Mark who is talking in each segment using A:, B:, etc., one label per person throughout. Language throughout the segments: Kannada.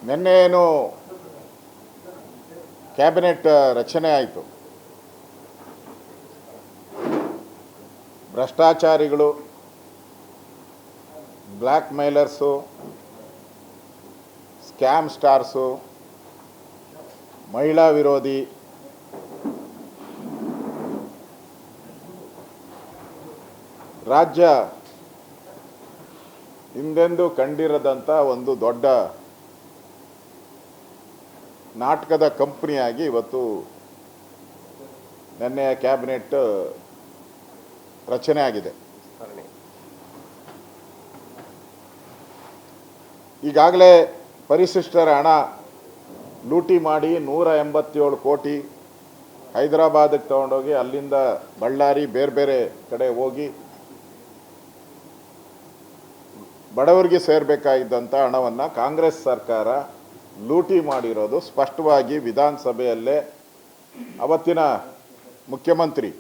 A: ನಿನ್ನೆ ಏನು ಕ್ಯಾಬಿನೆಟ್ ರಚನೆ ಆಯಿತು. ಭ್ರಷ್ಟಾಚಾರಿಗಳು, ಬ್ಲ್ಯಾಕ್ ಮೇಲರ್ಸು, ಸ್ಕ್ಯಾಮ್ ಸ್ಟಾರ್ಸು, ಮಹಿಳಾ ವಿರೋಧಿ, ರಾಜ್ಯ ಹಿಂದೆಂದೂ ಕಂಡಿರದಂಥ ಒಂದು ದೊಡ್ಡ ನಾಟಕದ ಕಂಪನಿಯಾಗಿ ಇವತ್ತು ನಿನ್ನೆಯ ಕ್ಯಾಬಿನೆಟ್ ರಚನೆ ಆಗಿದೆ. ಈಗಾಗಲೇ ಪರಿಶಿಷ್ಟರ ಹಣ ಲೂಟಿ ಮಾಡಿ 187 ಕೋಟಿ ಹೈದರಾಬಾದಿಗೆ ತಗೊಂಡೋಗಿ ಅಲ್ಲಿಂದ ಬಳ್ಳಾರಿ ಬೇರೆ ಬೇರೆ ಕಡೆ ಹೋಗಿ ಬಡವರಿಗೆ ಸೇರಬೇಕಾಗಿದ್ದಂಥ ಹಣವನ್ನು ಕಾಂಗ್ರೆಸ್ ಸರ್ಕಾರ ಲೂಟಿ ಮಾಡಿರೋದು ಸ್ಪಷ್ಟವಾಗಿ ವಿಧಾನಸಭೆಯಲ್ಲೇ ಅವತ್ತಿನ ಮುಖ್ಯಮಂತ್ರಿ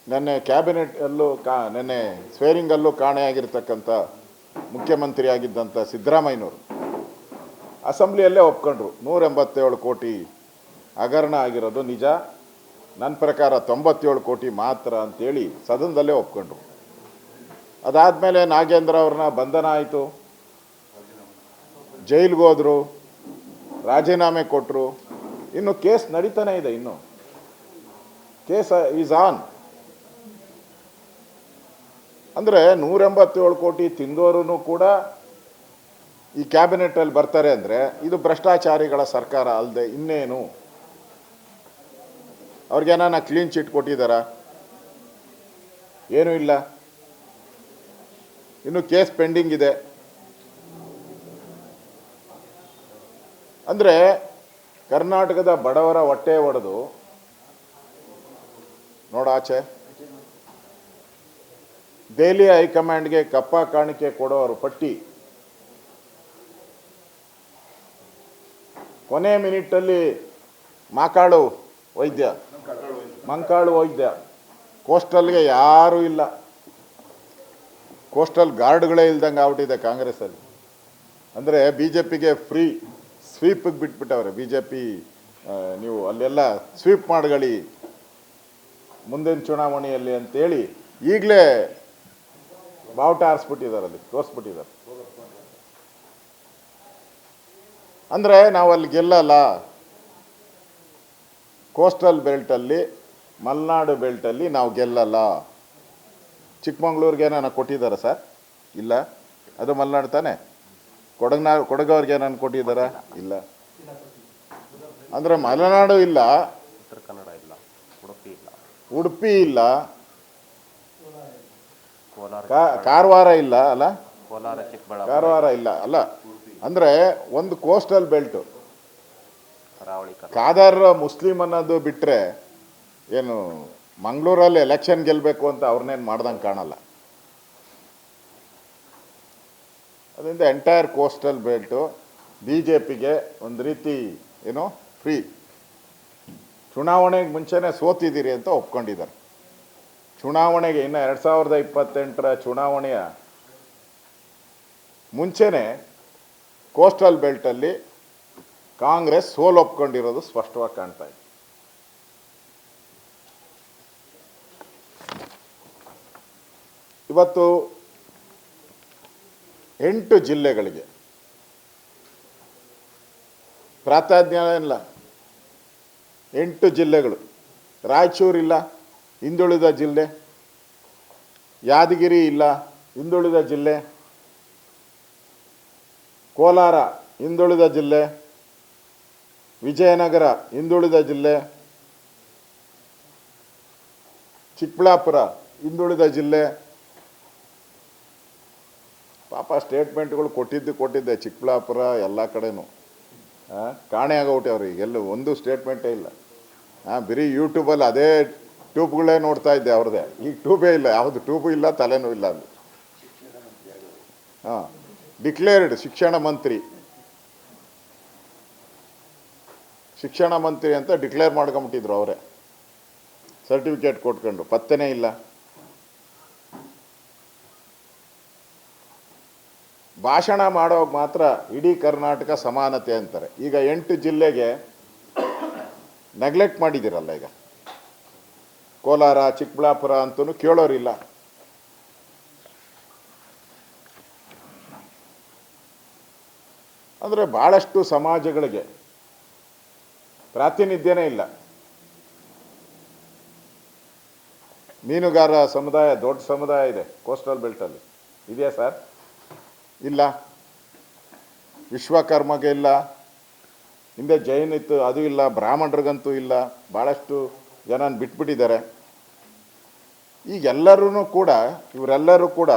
A: ನೆನ್ನೆ ಕ್ಯಾಬಿನೆಟಲ್ಲೂ ನೆನ್ನೆ ಸ್ವೇರಿಂಗಲ್ಲೂ ಕಾಣೆಯಾಗಿರ್ತಕ್ಕಂಥ ಮುಖ್ಯಮಂತ್ರಿ ಆಗಿದ್ದಂಥ ಸಿದ್ದರಾಮಯ್ಯನವರು ಅಸೆಂಬ್ಲಿಯಲ್ಲೇ ಒಪ್ಕೊಂಡ್ರು. 187 ಕೋಟಿ ಹಗರಣ ಆಗಿರೋದು ನಿಜ, ನನ್ನ ಪ್ರಕಾರ 97 ಕೋಟಿ ಮಾತ್ರ ಅಂತೇಳಿ ಸದನದಲ್ಲೇ ಒಪ್ಕೊಂಡ್ರು. ಅದಾದಮೇಲೆ ನಾಗೇಂದ್ರ ಅವ್ರನ್ನ ಬಂಧನ ಆಯಿತು, ಜೈಲಿಗೆ ಹೋದರು, ರಾಜೀನಾಮೆ ಕೊಟ್ಟರು. ಇನ್ನು ಕೇಸ್ ನಡೀತಾನೆ ಇದೆ, ಇನ್ನು ಕೇಸ್ ಈಸ್ ಆನ್. ಅಂದರೆ 187 ಕೋಟಿ ತಿಂದವರು ಕೂಡ ಈ ಕ್ಯಾಬಿನೆಟಲ್ಲಿ ಬರ್ತಾರೆ ಅಂದರೆ ಇದು ಭ್ರಷ್ಟಾಚಾರಿಗಳ ಸರ್ಕಾರ ಅಲ್ಲದೆ ಇನ್ನೇನು? ಅವ್ರಿಗೇನ ಕ್ಲೀನ್ ಚಿಟ್ ಕೊಟ್ಟಿದ್ದಾರಾ? ಏನೂ ಇಲ್ಲ, ಇನ್ನು ಕೇಸ್ ಪೆಂಡಿಂಗ್ ಇದೆ. ಅಂದರೆ ಕರ್ನಾಟಕದ ಬಡವರ ಹೊಟ್ಟೆ ಒಡೆದು ನೋಡಾಚೆ ದೆಹಲಿ ಹೈಕಮಾಂಡ್ಗೆ ಕಪ್ಪ ಕಾಣಿಕೆ ಕೊಡೋರು ಪಟ್ಟಿ ಕೊನೆ ಮಿನಿಟಲ್ಲಿ ಮಂಕಾಳು ವೈದ್ಯ ಕೋಸ್ಟಲ್ಗೆ ಯಾರೂ ಇಲ್ಲ, ಕೋಸ್ಟಲ್ ಗಾರ್ಡ್ಗಳೇ ಇಲ್ದಂಗೆ ಆಗ್ಬಿಟ್ಟಿದೆ ಕಾಂಗ್ರೆಸ್ಸಲ್ಲಿ. ಅಂದರೆ ಬಿ ಜೆ ಪಿಗೆ ಫ್ರೀ ಸ್ವೀಪಿಗೆ ಬಿಟ್ಬಿಟ್ಟವ್ರೆ. ಬಿ ಜೆ ಪಿ ನೀವು ಅಲ್ಲೆಲ್ಲ ಸ್ವೀಪ್ ಮಾಡ್ಕೊಳ್ಳಿ ಮುಂದಿನ ಚುನಾವಣೆಯಲ್ಲಿ ಅಂತೇಳಿ ಈಗಲೇ ಬಾವುಟ ಆರಿಸ್ಬಿಟ್ಟಿದ್ದಾರೆ, ಅಲ್ಲಿ ತೋರಿಸ್ಬಿಟ್ಟಿದ್ದಾರೆ. ಅಂದರೆ ನಾವು ಅಲ್ಲಿ ಗೆಲ್ಲಲ್ಲ. ಕೋಸ್ಟಲ್ ಬೆಲ್ಟಲ್ಲಿ, ಮಲೆನಾಡು ಬೆಲ್ಟಲ್ಲಿ ನಾವು ಗೆಲ್ಲಲ್ಲ. ಚಿಕ್ಕಮಂಗ್ಳೂರಿಗೆ ಏನಾನ ಕೊಟ್ಟಿದ್ದಾರೆ ಸರ್? ಇಲ್ಲ. ಅದು ಮಲೆನಾಡು ತಾನೆ. ಕೊಡಗವ್ರಿಗೆ ಏನಾನು ಕೊಟ್ಟಿದ್ದಾರಾ? ಇಲ್ಲ. ಅಂದರೆ ಮಲೆನಾಡು ಇಲ್ಲ,
B: ಉತ್ತರ ಕನ್ನಡ ಇಲ್ಲ,
A: ಉಡುಪಿ ಇಲ್ಲ, ಕಾರವಾರ ಇಲ್ಲ ಅಲ್ಲ, ಕಾರವಾರ ಇಲ್ಲ ಅಲ್ಲ. ಅಂದರೆ ಒಂದು ಕೋಸ್ಟಲ್ ಬೆಲ್ಟು ಕಾದರ್ ಮುಸ್ಲಿಂ ಅನ್ನೋದು ಬಿಟ್ಟರೆ ಏನು ಮಂಗಳೂರಲ್ಲಿ ಎಲೆಕ್ಷನ್ ಗೆಲ್ಲಬೇಕು ಅಂತ ಅವ್ರನ್ನೇನು ಮಾಡ್ದಂಗೆ ಕಾಣಲ್ಲ. ಅದರಿಂದ entire coastal belt B J ಪಿಗೆ ಒಂದು ರೀತಿ ಏನೋ ಫ್ರೀ. ಚುನಾವಣೆಗೆ ಮುಂಚೆನೇ ಸೋತಿದ್ದೀರಿ ಅಂತ ಒಪ್ಕೊಂಡಿದ್ದಾರೆ. ಚುನಾವಣೆಗೆ ಇನ್ನು 2028ರ ಚುನಾವಣೆಯ ಮುಂಚೆನೇ ಕೋಸ್ಟಲ್ ಬೆಲ್ಟಲ್ಲಿ ಕಾಂಗ್ರೆಸ್ ಸೋಲು ಒಪ್ಕೊಂಡಿರೋದು ಸ್ಪಷ್ಟವಾಗಿ ಕಾಣ್ತಾ ಇದೆ. ಇವತ್ತು 8 ಜಿಲ್ಲೆಗಳಿಗೆ ಪ್ರಾಧಾನ್ಯ ಇಲ್ಲ. 8 ಜಿಲ್ಲೆಗಳು. ರಾಯಚೂರಿಲ್ಲ, ಹಿಂದುಳಿದ ಜಿಲ್ಲೆ. ಯಾದಗಿರಿ ಇಲ್ಲ, ಹಿಂದುಳಿದ ಜಿಲ್ಲೆ. ಕೋಲಾರ ಹಿಂದುಳಿದ ಜಿಲ್ಲೆ. ವಿಜಯನಗರ ಹಿಂದುಳಿದ ಜಿಲ್ಲೆ. ಚಿಕ್ಕಬಳ್ಳಾಪುರ ಹಿಂದುಳಿದ ಜಿಲ್ಲೆ. ಪಾಪ ಸ್ಟೇಟ್ಮೆಂಟ್ಗಳು ಕೊಟ್ಟಿದ್ದೆ ಚಿಕ್ಕಬಳ್ಳಾಪುರ ಎಲ್ಲ ಕಡೆನೂ ಕಾಣೆ ಆಗೋಬಿಟ್ಟೆ ಅವ್ರಿಗೆ. ಎಲ್ಲೂ ಒಂದು ಸ್ಟೇಟ್ಮೆಂಟೇ ಇಲ್ಲ. ಬರೀ ಯೂಟ್ಯೂಬಲ್ಲಿ ಅದೇ ಟ್ಯೂಬ್ಗಳೇ ನೋಡ್ತಾ ಇದ್ದೆ ಅವ್ರದ್ದೇ. ಈಗ ಟ್ಯೂಬೇ ಇಲ್ಲ, ಯಾವುದು ಟ್ಯೂಬು ಇಲ್ಲ, ತಲೆನೂ ಇಲ್ಲ ಅಲ್ಲಿ. ಡಿಕ್ಲೇರ್ಡ್ ಶಿಕ್ಷಣ ಮಂತ್ರಿ ಶಿಕ್ಷಣ ಮಂತ್ರಿ ಅಂತ ಡಿಕ್ಲೇರ್ ಮಾಡ್ಕೊಂಬಿಟ್ಟಿದ್ರು ಅವರೇ, ಸರ್ಟಿಫಿಕೇಟ್ ಕೊಟ್ಕೊಂಡು ಪತ್ತೆನೇ ಇಲ್ಲ. ಭಾಷಣ ಮಾಡೋವಾಗ ಮಾತ್ರ ಇಡೀ ಕರ್ನಾಟಕ ಸಮಾನತೆ ಅಂತಾರೆ. ಈಗ 8 ಜಿಲ್ಲೆಗೆ ನೆಗ್ಲೆಕ್ಟ್ ಮಾಡಿದ್ದೀರಲ್ಲ. ಈಗ ಕೋಲಾರ, ಚಿಕ್ಕಬಳ್ಳಾಪುರ ಅಂತೂ ಕೇಳೋರಿಲ್ಲ. ಅಂದರೆ ಭಾಳಷ್ಟು ಸಮಾಜಗಳಿಗೆ ಪ್ರಾತಿನಿಧ್ಯನೇ ಇಲ್ಲ. ಮೀನುಗಾರ ಸಮುದಾಯ ದೊಡ್ಡ ಸಮುದಾಯ ಇದೆ ಕೋಸ್ಟಲ್ ಬೆಲ್ಟಲ್ಲಿ, ಇದೆಯಾ ಸರ್? ಇಲ್ಲ. ವಿಶ್ವಕರ್ಮಗೆ ಇಲ್ಲ, ಹಿಂದೆ ಜೈನ್ ಇತ್ತು ಅದು ಇಲ್ಲ, ಬ್ರಾಹ್ಮಣರಿಗಂತೂ ಇಲ್ಲ, ಭಾಳಷ್ಟು ಜನ ಬಿಟ್ಬಿಟ್ಟಿದ್ದಾರೆ. ಈಗೆಲ್ಲರೂ ಕೂಡ ಇವರೆಲ್ಲರೂ ಕೂಡ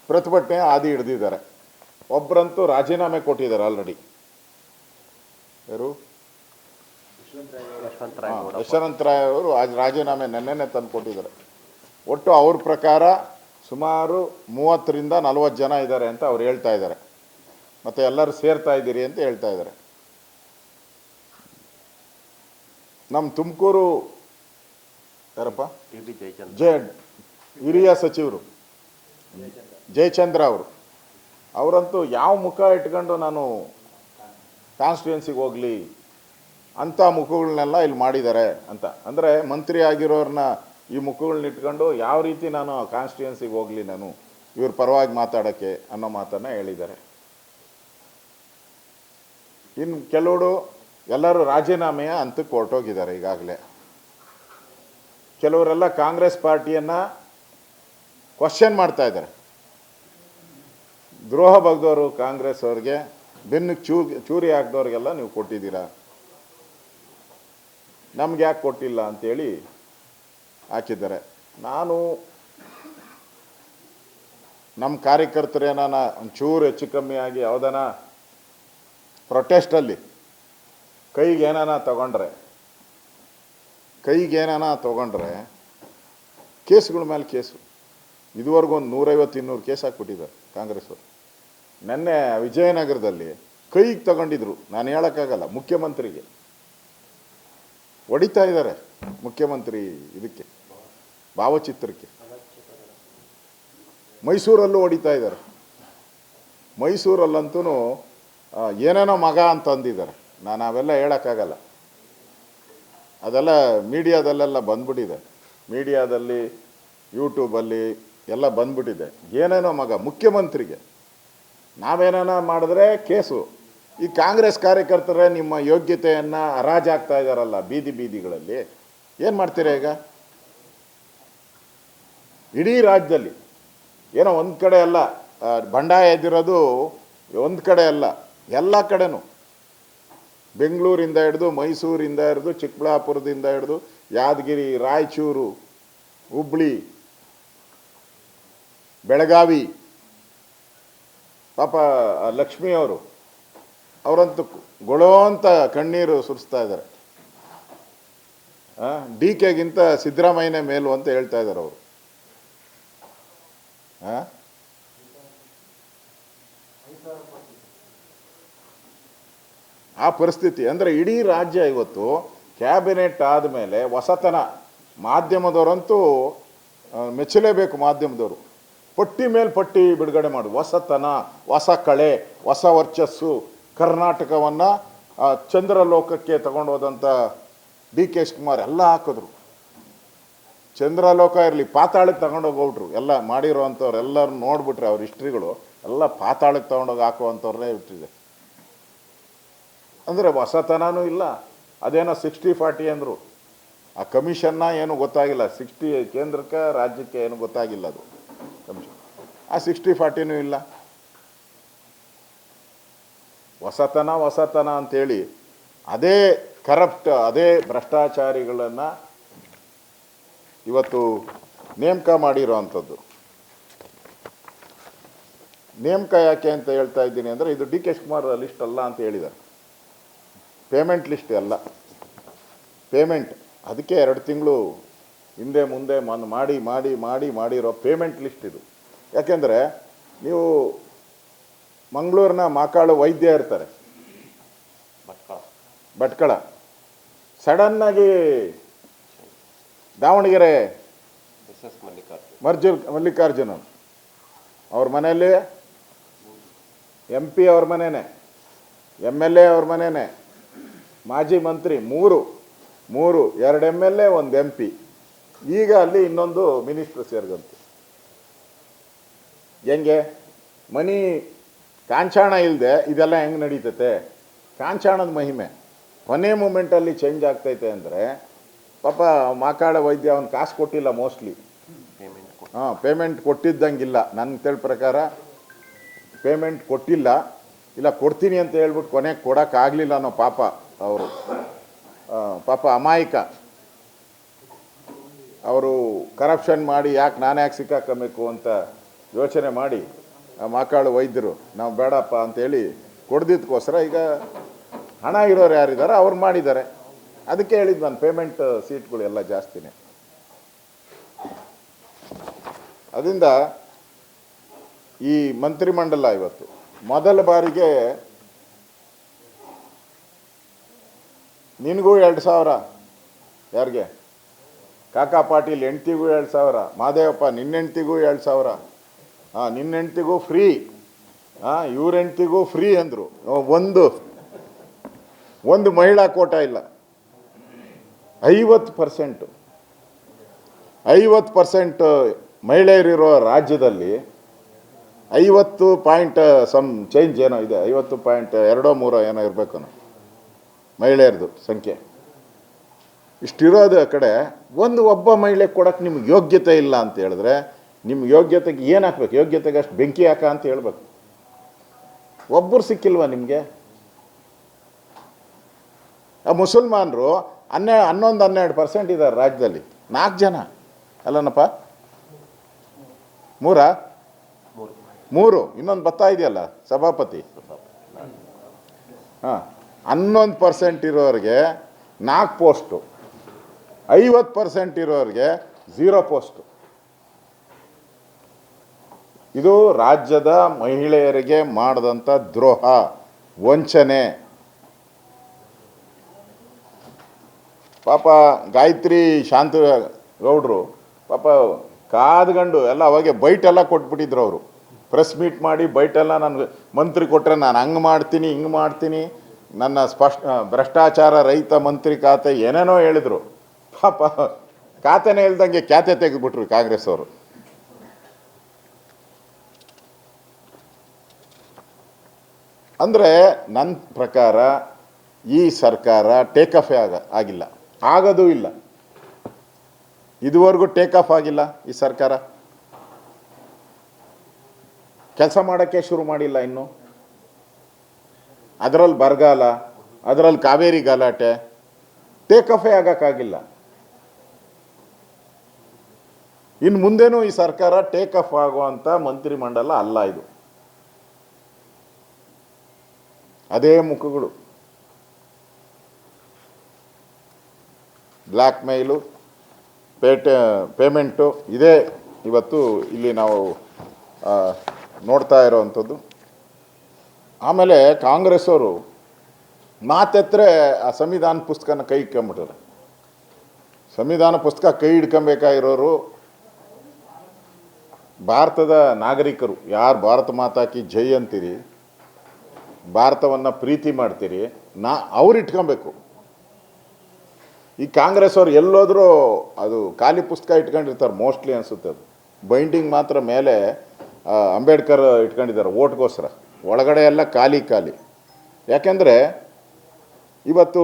A: ಪ್ರತಿಭಟನೆ ಹಾದಿ ಹಿಡಿದಿದ್ದಾರೆ. ಒಬ್ಬರಂತೂ ರಾಜೀನಾಮೆ ಕೊಟ್ಟಿದ್ದಾರೆ ಆಲ್ರೆಡಿ. ಯಾರು? ಯಶವಂತರಾಯ್ ಅವರು ರಾಜೀನಾಮೆ ನೆನ್ನೆನೆ ತಂದು ಕೊಟ್ಟಿದ್ದಾರೆ. ಒಟ್ಟು ಅವ್ರ ಪ್ರಕಾರ ಸುಮಾರು 30ರಿಂದ 40 ಜನ ಇದ್ದಾರೆ ಅಂತ ಅವ್ರು ಹೇಳ್ತಾ ಇದ್ದಾರೆ. ಮತ್ತು ಎಲ್ಲರೂ ಸೇರ್ತಾ ಇದ್ದೀರಿ ಅಂತ ಹೇಳ್ತಾ ಇದ್ದಾರೆ. ನಮ್ಮ ತುಮಕೂರು ಯಾರಪ್ಪ, ಹಿರಿಯ ಸಚಿವರು ಜಯಚಂದ್ರ ಅವರಂತೂ ಯಾವ ಮುಖ ಇಟ್ಕೊಂಡು ನಾನು ಕಾನ್ಸ್ಟಿಟ್ಯೂನ್ಸಿಗೆ ಹೋಗಲಿ ಅಂಥ ಮುಖಗಳನ್ನೆಲ್ಲ ಇಲ್ಲಿ ಮಾಡಿದ್ದಾರೆ ಅಂತ. ಅಂದರೆ ಮಂತ್ರಿ ಆಗಿರೋರನ್ನ ಈ ಮುಖಗಳನ್ನ ಇಟ್ಕೊಂಡು ಯಾವ ರೀತಿ ನಾನು ಕಾನ್ಸ್ಟಿಟ್ಯೂನ್ಸಿಗೆ ಹೋಗಲಿ ನಾನು ಇವ್ರ ಪರವಾಗಿ ಮಾತಾಡೋಕ್ಕೆ ಅನ್ನೋ ಮಾತನ್ನು ಹೇಳಿದ್ದಾರೆ. ಇನ್ನು ಕೆಲವರು ಎಲ್ಲರೂ ರಾಜೀನಾಮೆಯ ಹಂತಕ್ಕೆ ಹೊರಟೋಗಿದ್ದಾರೆ ಈಗಾಗಲೇ. ಕೆಲವರೆಲ್ಲ ಕಾಂಗ್ರೆಸ್ ಪಾರ್ಟಿಯನ್ನು ಕ್ವಶನ್ ಮಾಡ್ತಾ ಇದ್ದಾರೆ. ದ್ರೋಹ ಬಗ್ದವರು ಕಾಂಗ್ರೆಸ್ ಅವ್ರಿಗೆ, ಬೆನ್ನಿಗೆ ಚೂರಿ ಹಾಕಿದವ್ರಿಗೆಲ್ಲ ನೀವು ಕೊಟ್ಟಿದ್ದೀರಾ, ನಮ್ಗೆ ಯಾಕೆ ಕೊಟ್ಟಿಲ್ಲ ಅಂತೇಳಿ ಹಾಕಿದ್ದಾರೆ. ನಾನು ನಮ್ಮ ಕಾರ್ಯಕರ್ತರೇನಾನ ಒಂಚೂರು ಹೆಚ್ಚು ಕಮ್ಮಿ ಆಗಿ ಯಾವುದನ ಪ್ರೊಟೆಸ್ಟಲ್ಲಿ ಕೈಗೇನಾನ ತಗೊಂಡ್ರೆ ಕೇಸ್ಗಳ ಮೇಲೆ ಕೇಸು. ಇದುವರೆಗೂ ಒಂದು 150-200 ಕೇಸ್ ಹಾಕ್ಬಿಟ್ಟಿದ್ದಾರೆ ಕಾಂಗ್ರೆಸ್ ಅವರು. ನೆನ್ನೆ ವಿಜಯನಗರದಲ್ಲಿ ಕೈಗೆ ತಗೊಂಡಿದ್ರು, ನಾನು ಹೇಳೋಕ್ಕಾಗಲ್ಲ, ಮುಖ್ಯಮಂತ್ರಿಗೆ ಹೊಡಿತಾ ಇದ್ದಾರೆ. ಮುಖ್ಯಮಂತ್ರಿ ಇದಕ್ಕೆ ಭಾವಚಿತ್ರಕ್ಕೆ ಮೈಸೂರಲ್ಲೂ ಹೊಡಿತಾ ಇದ್ದಾರೆ. ಮೈಸೂರಲ್ಲಂತೂ ಏನೇನೋ ಮಗ ಅಂತ ಅಂದಿದ್ದಾರೆ. ನಾನು ಅವೆಲ್ಲ ಹೇಳೋಕ್ಕಾಗಲ್ಲ, ಅದೆಲ್ಲ ಮೀಡಿಯಾದಲ್ಲೆಲ್ಲ ಬಂದ್ಬಿಟ್ಟಿದೆ. ಮೀಡಿಯಾದಲ್ಲಿ ಯೂಟ್ಯೂಬಲ್ಲಿ ಎಲ್ಲ ಬಂದ್ಬಿಟ್ಟಿದೆ. ಏನೇನೋ ಮಗ ಮುಖ್ಯಮಂತ್ರಿಗೆ. ನಾವೇನೇನೋ ಮಾಡಿದ್ರೆ ಕೇಸು. ಈ ಕಾಂಗ್ರೆಸ್ ಕಾರ್ಯಕರ್ತರೇ ನಿಮ್ಮ ಯೋಗ್ಯತೆಯನ್ನು ಹರಾಜಾಗ್ತಾ ಇದ್ದಾರಲ್ಲ ಬೀದಿಗಳಲ್ಲಿ. ಏನು ಮಾಡ್ತೀರಾ ಈಗ? ಇಡೀ ರಾಜ್ಯದಲ್ಲಿ ಏನೋ ಒಂದು ಕಡೆ ಅಲ್ಲ, ಬಂಡಾಯ ಎದ್ದಿರೋದು ಒಂದು ಕಡೆ ಅಲ್ಲ, ಎಲ್ಲ ಕಡೆನೂ. ಬೆಂಗಳೂರಿಂದ ಹಿಡಿದು, ಮೈಸೂರಿಂದ ಹಿಡಿದು, ಚಿಕ್ಕಬಳ್ಳಾಪುರದಿಂದ ಹಿಡಿದು, ಯಾದಗಿರಿ, ರಾಯಚೂರು, ಹುಬ್ಳಿ, ಬೆಳಗಾವಿ. ಪಾಪ ಲಕ್ಷ್ಮಿ ಅವರಂತೂ ಗೊಳೋ ಅಂತ ಕಣ್ಣೀರು ಸುರಿಸ್ತಾ ಇದ್ದಾರೆ. DKಗಿಂತ ಸಿದ್ದರಾಮಯ್ಯನೇ ಮೇಲು ಅಂತ ಹೇಳ್ತಾ ಇದ್ದಾರೆ ಅವರು. ಆ ಪರಿಸ್ಥಿತಿ. ಅಂದರೆ ಇಡೀ ರಾಜ್ಯ ಇವತ್ತು ಕ್ಯಾಬಿನೆಟ್ ಆದಮೇಲೆ ಹೊಸತನ. ಮಾಧ್ಯಮದವರಂತೂ ಮೆಚ್ಚಲೇಬೇಕು. ಮಾಧ್ಯಮದವರು ಪಟ್ಟಿ ಮೇಲೆ ಪಟ್ಟಿ ಬಿಡುಗಡೆ ಮಾಡು. ಹೊಸತನ, ಹೊಸ ಕಳೆ, ಹೊಸ ವರ್ಚಸ್ಸು, ಕರ್ನಾಟಕವನ್ನು ಚಂದ್ರಲೋಕಕ್ಕೆ ತಗೊಂಡೋದಂಥ DK ಶಿವಕುಮಾರ್ ಎಲ್ಲ ಹಾಕಿದ್ರು. ಚಂದ್ರಲೋಕ ಇರಲಿ, ಪಾತಾಳಕ್ಕೆ ತಗೊಂಡೋಗ್ಬಿಟ್ರು. ಎಲ್ಲ ಮಾಡಿರೋ ಅಂಥವ್ರು ಎಲ್ಲರೂ ನೋಡ್ಬಿಟ್ರೆ ಅವ್ರ ಹಿಸ್ಟ್ರಿಗಳು ಎಲ್ಲ ಪಾತಾಳಕ್ಕೆ ತಗೊಂಡೋಗಿ ಹಾಕುವಂಥವ್ರನ್ನೇ ಬಿಟ್ಟಿದೆ. ಅಂದರೆ ಹೊಸತನೂ ಇಲ್ಲ. ಅದೇನೋ 60-40 ಅಂದರು. ಆ ಕಮಿಷನ್ನ ಏನು ಗೊತ್ತಾಗಿಲ್ಲ. 60 ಕೇಂದ್ರಕ್ಕೆ ರಾಜ್ಯಕ್ಕೆ ಏನು ಗೊತ್ತಾಗಿಲ್ಲ ಅದು ಕಮಿಷನ್. ಆ 60-40ನೂ ಇಲ್ಲ. ಹೊಸತನ ಅಂತೇಳಿ ಅದೇ ಕರಪ್ಟ್, ಅದೇ ಭ್ರಷ್ಟಾಚಾರಿಗಳನ್ನು ಇವತ್ತು ನೇಮಕ ಮಾಡಿರೋ ಅಂಥದ್ದು. ನೇಮಕ ಯಾಕೆ ಅಂತ ಹೇಳ್ತಾ ಇದ್ದೀನಿ ಅಂದರೆ, ಇದು DK ಶಿವಕುಮಾರ್ ಲಿಸ್ಟ್ ಅಲ್ಲ ಅಂತ ಹೇಳಿದ್ದಾರೆ. ಪೇಮೆಂಟ್ ಲಿಸ್ಟ್ ಅಲ್ಲ, ಪೇಮೆಂಟ್. ಅದಕ್ಕೆ 2 ತಿಂಗಳು ಹಿಂದೆ ಮುಂದೆ ಮಾಡಿರೋ ಪೇಮೆಂಟ್ ಲಿಸ್ಟ್ ಇದು. ಯಾಕೆಂದರೆ ನೀವು ಮಂಗಳೂರಿನ ಮಾಕಾಳು ವೈದ್ಯ ಇರ್ತಾರೆ, ಭಟ್ಕಳ. ಸಡನ್ನಾಗಿ ದಾವಣಗೆರೆ ಮಲ್ಲಿಕಾರ್ಜುನ ಅವ್ರ ಮನೆಯಲ್ಲಿ MP ಅವ್ರ ಮನೆಯೇ, MLA ಅವ್ರ ಮನೆಯೇ, ಮಾಜಿ ಮಂತ್ರಿ ಮೂರು 2 MLA 1 MP. ಈಗ ಅಲ್ಲಿ ಇನ್ನೊಂದು ಮಿನಿಸ್ಟ್ರ್ ಸೇರಿದಂತೆ. ಹೆಂಗೆ ಮನಿ ಕಾಂಚಾಣ ಇಲ್ಲದೆ ಇದೆಲ್ಲ ಹೆಂಗೆ ನಡೀತೈತೆ? ಕಾಂಚಾಣದ ಮಹಿಮೆ ಕೊನೆ ಮೂಮೆಂಟಲ್ಲಿ ಚೇಂಜ್ ಆಗ್ತೈತೆ ಅಂದರೆ ಪಾಪ ಮಾಕಾಳ ವೈದ್ಯ ಅವ್ನು ಕಾಸು ಕೊಟ್ಟಿಲ್ಲ ಮೋಸ್ಟ್ಲಿ. ಪೇಮೆಂಟ್ ಕೊಟ್ಟಿದ್ದಂಗಿಲ್ಲ, ನನಗೆ ತಿಳಿ ಪ್ರಕಾರ ಪೇಮೆಂಟ್ ಕೊಟ್ಟಿಲ್ಲ. ಇಲ್ಲ ಕೊಡ್ತೀನಿ ಅಂತ ಹೇಳ್ಬಿಟ್ಟು ಕೊನೆಗೆ ಕೊಡೋಕ್ಕಾಗಲಿಲ್ಲ ಅನ್ನೋ ಪಾಪ ಅವರು ಪಾಪ ಅಮಾಯಕ. ಅವರು ಕರಪ್ಷನ್ ಮಾಡಿ ನಾನೇ ಯಾಕೆ ಸಿಕ್ಕಾಕಬೇಕು ಅಂತ ಯೋಚನೆ ಮಾಡಿ ಮಾಕಾಳು ವೈದ್ಯರು ನಾವು ಬೇಡಪ್ಪ ಅಂತೇಳಿ ಕೊಡ್ದಿದ್ದಕ್ಕೋಸ್ಕರ ಈಗ ಹಣ ಇರೋರು ಯಾರಿದ್ದಾರೆ ಅವ್ರು ಮಾಡಿದ್ದಾರೆ. ಅದಕ್ಕೆ ಹೇಳಿದ್ದು ನಾನು ಪೇಮೆಂಟ್ ಸೀಟ್ಗಳು ಎಲ್ಲ ಜಾಸ್ತಿನೇ. ಅದರಿಂದ ಈ ಮಂತ್ರಿಮಂಡಲ ಇವತ್ತು ಮೊದಲ ಬಾರಿಗೆ ನಿನಗೂ 2,000, ಯಾರಿಗೆ ಕಾಕಾ ಪಾಟೀಲ್ ಹೆಂಡ್ತಿಗೂ 2,000, ಮಾದೇವಪ್ಪ ನಿನ್ನ ಹೆಂಡ್ತಿಗೂ 2,000, ನಿನ್ನ ಹೆಂಡ್ತಿಗೂ ಫ್ರೀ, ಇವ್ರ ಹೆಂಡ್ತಿಗೂ ಫ್ರೀ ಅಂದರು. ಒಂದು ಮಹಿಳಾ ಕೋಟ ಇಲ್ಲ. 50% ಮಹಿಳೆಯರಿರೋ ರಾಜ್ಯದಲ್ಲಿ 50 ಪಾಯಿಂಟ್ ಸಮ್ ಚೇಂಜ್ ಏನೋ ಇದೆ, 50.2-3 ಏನೋ ಇರಬೇಕು ಮಹಿಳೆಯರದು ಸಂಖ್ಯೆ. ಇಷ್ಟಿರೋದು ಕಡೆ ಒಬ್ಬ ಮಹಿಳೆ ಕೊಡೋಕ್ಕೆ ನಿಮ್ಗೆ ಯೋಗ್ಯತೆ ಇಲ್ಲ ಅಂತ ಹೇಳಿದ್ರೆ ನಿಮ್ಗೆ ಯೋಗ್ಯತೆಗೆ ಏನು ಹಾಕ್ಬೇಕು? ಯೋಗ್ಯತೆಗೆ ಅಷ್ಟು ಬೆಂಕಿ ಹಾಕ ಅಂತ ಹೇಳ್ಬೇಕು. ಒಬ್ಬರು ಸಿಕ್ಕಿಲ್ವಾ ನಿಮಗೆ? ಆ ಮುಸಲ್ಮಾನರು 11-12% ಇದ್ದಾರೆ ರಾಜ್ಯದಲ್ಲಿ. 4 ಜನ ಅಲ್ಲನಪ್ಪ, 3 ಇನ್ನೊಂದು ಬರ್ತಾ ಇದೆಯಲ್ಲ ಸಭಾಪತಿ. 11% ಇರೋರಿಗೆ 4 ಪೋಸ್ಟು, 50% ಇರೋರಿಗೆ 0 ಪೋಸ್ಟು. ಇದು ರಾಜ್ಯದ ಮಹಿಳೆಯರಿಗೆ ಮಾಡಿದಂಥ ದ್ರೋಹ, ವಂಚನೆ. ಪಾಪ ಗಾಯತ್ರಿ ಶಾಂತಗೌಡರು ಪಾಪ ಕಾದ್ಗಂಡು ಎಲ್ಲ ಅವಾಗೆ ಬೈಟೆಲ್ಲ ಕೊಟ್ಬಿಟ್ಟಿದ್ರು. ಅವರು ಪ್ರೆಸ್ ಮೀಟ್ ಮಾಡಿ ಬೈಟೆಲ್ಲ ನನಗೆ ಮಂತ್ರಿ ಕೊಟ್ಟರೆ ನಾನು ಹಂಗೆ ಮಾಡ್ತೀನಿ ಹಿಂಗೆ ಮಾಡ್ತೀನಿ, ನನ್ನ ಭ್ರಷ್ಟಾಚಾರ ರಹಿತ ಮಂತ್ರಿ ಖಾತೆ ಏನೇನೋ ಹೇಳಿದರು. ಪಾಪ ಖಾತೆನೇ ಇಲ್ದಂಗೆ ಖ್ಯಾತೆ ತೆಗೆದುಬಿಟ್ರು ಕಾಂಗ್ರೆಸ್ ಅವರು. ಅಂದರೆ ನನ್ನ ಪ್ರಕಾರ ಈ ಸರ್ಕಾರ ಟೇಕ್ ಆಫೇ ಆಗಿಲ್ಲ, ಆಗೋದೂ ಇಲ್ಲ. ಇದುವರೆಗೂ ಟೇಕ್ ಆಫ್ ಆಗಿಲ್ಲ ಈ ಸರ್ಕಾರ. ಕೆಲಸ ಮಾಡೋಕ್ಕೆ ಶುರು ಮಾಡಿಲ್ಲ ಇನ್ನು. ಅದರಲ್ಲಿ ಬರಗಾಲ, ಅದರಲ್ಲಿ ಕಾವೇರಿ ಗಲಾಟೆ, ಟೇಕ್ ಆಫೇ ಆಗೋಕ್ಕಾಗಿಲ್ಲ. ಇನ್ನು ಮುಂದೇನೂ ಈ ಸರ್ಕಾರ ಟೇಕ್ ಆಫ್ ಆಗುವಂಥ ಮಂತ್ರಿಮಂಡಲ ಅಲ್ಲ ಇದು. ಅದೇ ಮುಖಗಳು, ಬ್ಲ್ಯಾಕ್ ಮೇಲು, ಪೇಮೆಂಟು, ಇದೇ ಇವತ್ತು ಇಲ್ಲಿ ನಾವು ನೋಡ್ತಾ ಇರೋವಂಥದ್ದು. ಆಮೇಲೆ ಕಾಂಗ್ರೆಸ್ ಅವರು ಮಾತೆತ್ತರೆ ಆ ಸಂವಿಧಾನ ಪುಸ್ತಕನ ಕೈ ಇಟ್ಕೊಂಬಿಟ್ಟಾರೆ. ಸಂವಿಧಾನ ಪುಸ್ತಕ ಕೈ ಹಿಡ್ಕೊಬೇಕಾಗಿರೋರು ಭಾರತದ ನಾಗರಿಕರು. ಯಾರು ಭಾರತ ಮಾತಾಕಿ ಜೈ ಅಂತೀರಿ, ಭಾರತವನ್ನು ಪ್ರೀತಿ ಮಾಡ್ತೀರಿ, ಅವ್ರು ಇಟ್ಕೊಬೇಕು. ಈ ಕಾಂಗ್ರೆಸ್ ಅವ್ರು ಎಲ್ಲೋದ್ರೂ ಅದು ಖಾಲಿ ಪುಸ್ತಕ ಇಟ್ಕೊಂಡಿರ್ತಾರೆ ಮೋಸ್ಟ್ಲಿ ಅನಿಸುತ್ತೆ. ಅದು ಬೈಂಡಿಂಗ್ ಮಾತ್ರ ಮೇಲೆ ಅಂಬೇಡ್ಕರ್ ಇಟ್ಕೊಂಡಿದ್ದಾರೆ ಓಟ್ಗೋಸ್ಕರ, ಒಳಗಡೆ ಎಲ್ಲ ಖಾಲಿ. ಯಾಕೆಂದರೆ ಇವತ್ತು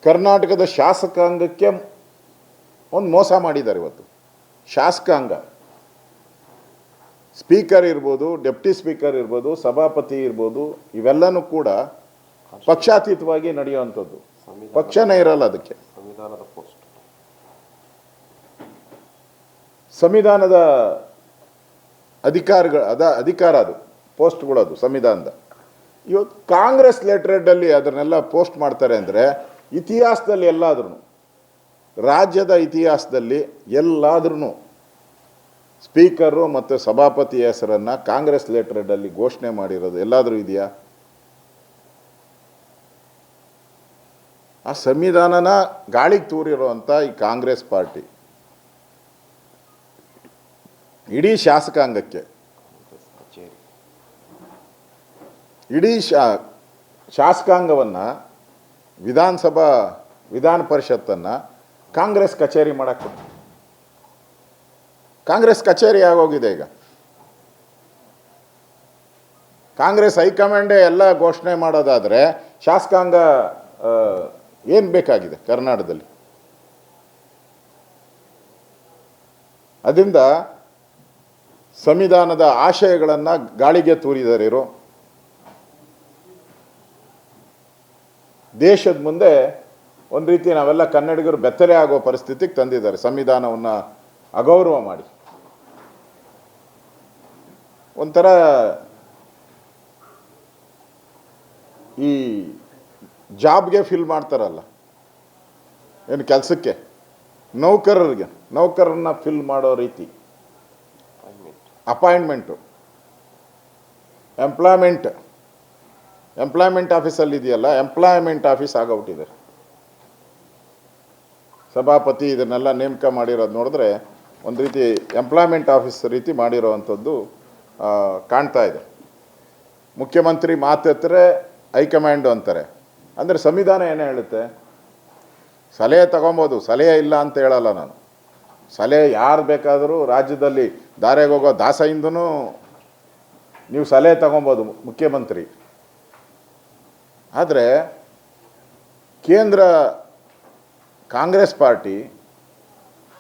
A: ಕರ್ನಾಟಕದ ಶಾಸಕಾಂಗಕ್ಕೆ ಒಂದು ಮೋಸ ಮಾಡಿದ್ದಾರೆ. ಇವತ್ತು ಶಾಸಕಾಂಗ, ಸ್ಪೀಕರ್ ಇರ್ಬೋದು, ಡೆಪ್ಟಿ ಸ್ಪೀಕರ್ ಇರ್ಬೋದು, ಸಭಾಪತಿ ಇರ್ಬೋದು, ಇವೆಲ್ಲನೂ ಕೂಡ ಪಕ್ಷಾತೀತವಾಗಿ ನಡೆಯುವಂಥದ್ದು. ಪಕ್ಷನೇ ಇರಲ್ಲ ಅದಕ್ಕೆ. ಸಂವಿಧಾನದ ಅಧಿಕಾರ ಅದು ಪೋಸ್ಟ್ಗಳದು ಸಂವಿಧಾನದ. ಇವತ್ತು ಕಾಂಗ್ರೆಸ್ ಲೆಟರ್ಹೆಡ್ಡಲ್ಲಿ ಅದನ್ನೆಲ್ಲ ಪೋಸ್ಟ್ ಮಾಡ್ತಾರೆ ಅಂದರೆ ಇತಿಹಾಸದಲ್ಲಿ ಎಲ್ಲಾದ್ರೂ, ರಾಜ್ಯದ ಇತಿಹಾಸದಲ್ಲಿ ಎಲ್ಲಾದ್ರೂ ಸ್ಪೀಕರು ಮತ್ತು ಸಭಾಪತಿ ಹೆಸರನ್ನು ಕಾಂಗ್ರೆಸ್ ಲೆಟರ್ಹೆಡ್ಡಲ್ಲಿ ಘೋಷಣೆ ಮಾಡಿರೋದು ಎಲ್ಲಾದರೂ ಇದೆಯಾ? ಆ ಸಂವಿಧಾನನ ಗಾಳಿಗೆ ತೂರಿರುವಂಥ ಈ ಕಾಂಗ್ರೆಸ್ ಪಾರ್ಟಿ ಇಡೀ ಶಾಸಕಾಂಗಕ್ಕೆ, ಇಡೀ ಶಾಸಕಾಂಗವನ್ನು, ವಿಧಾನ ಪರಿಷತ್ತನ್ನು ಕಾಂಗ್ರೆಸ್ ಕಚೇರಿ ಮಾಡಕ್ಕೆ, ಕಾಂಗ್ರೆಸ್ ಕಚೇರಿ ಆಗೋಗಿದೆ ಈಗ. ಕಾಂಗ್ರೆಸ್ ಹೈಕಮಾಂಡೇ ಎಲ್ಲ ಘೋಷಣೆ ಮಾಡೋದಾದರೆ ಶಾಸಕಾಂಗ ಏನು ಬೇಕಾಗಿದೆ ಕರ್ನಾಟಕದಲ್ಲಿ? ಅದರಿಂದ ಸಂವಿಧಾನದ ಆಶಯಗಳನ್ನು ಗಾಳಿಗೆ ತೂರಿದ್ದಾರೆ ಇವರು. ದೇಶದ ಮುಂದೆ ಒಂದು ರೀತಿ ನಾವೆಲ್ಲ ಕನ್ನಡಿಗರು ಬೆತ್ತಲೆ ಆಗೋ ಪರಿಸ್ಥಿತಿಗೆ ತಂದಿದ್ದಾರೆ ಸಂವಿಧಾನವನ್ನು ಅಗೌರವ ಮಾಡಿ. ಒಂಥರ ಈ ಜಾಬ್ಗೆ ಫಿಲ್ ಮಾಡ್ತಾರಲ್ಲ, ಏನು ಕೆಲಸಕ್ಕೆ ನೌಕರರನ್ನ ಫಿಲ್ ಮಾಡೋ ರೀತಿ ಅಪಾಯಿಂಟ್ಮೆಂಟು, ಎಂಪ್ಲಾಯ್ಮೆಂಟ್ ಆಫೀಸಲ್ಲಿ ಇದೆಯಲ್ಲ, ಎಂಪ್ಲಾಯ್ಮೆಂಟ್ ಆಫೀಸ್ ಆಗೋಗ್ಬಿಟ್ಟಿದ್ದಾರೆ. ಸಭಾಪತಿ ಇದನ್ನೆಲ್ಲ ನೇಮಕ ಮಾಡಿರೋದು ನೋಡಿದ್ರೆ ಒಂದು ರೀತಿ ಎಂಪ್ಲಾಯ್ಮೆಂಟ್ ಆಫೀಸ್ ರೀತಿ ಮಾಡಿರೋ ಅಂಥದ್ದು ಕಾಣ್ತಾ ಇದೆ. ಮುಖ್ಯಮಂತ್ರಿ ಮಾತೆತ್ತರೆ ಹೈಕಮಾಂಡು ಅಂತಾರೆ. ಅಂದರೆ ಸಂವಿಧಾನ ಏನೇ ಹೇಳುತ್ತೆ? ಸಲಹೆ ತಗೊಬೋದು, ಸಲಹೆ ಇಲ್ಲ ಅಂತ ಹೇಳಲ್ಲ ನಾನು. ಸಲಹೆ ಯಾರು ಬೇಕಾದರೂ ರಾಜ್ಯದಲ್ಲಿ ದಾರೆಗೆ ಹೋಗೋ ದಾಸಯಿಂದನೂ ನೀವು ಸಲಹೆ ತಗೊಬೋದು ಮುಖ್ಯಮಂತ್ರಿ. ಆದರೆ ಕೇಂದ್ರ ಕಾಂಗ್ರೆಸ್ ಪಾರ್ಟಿ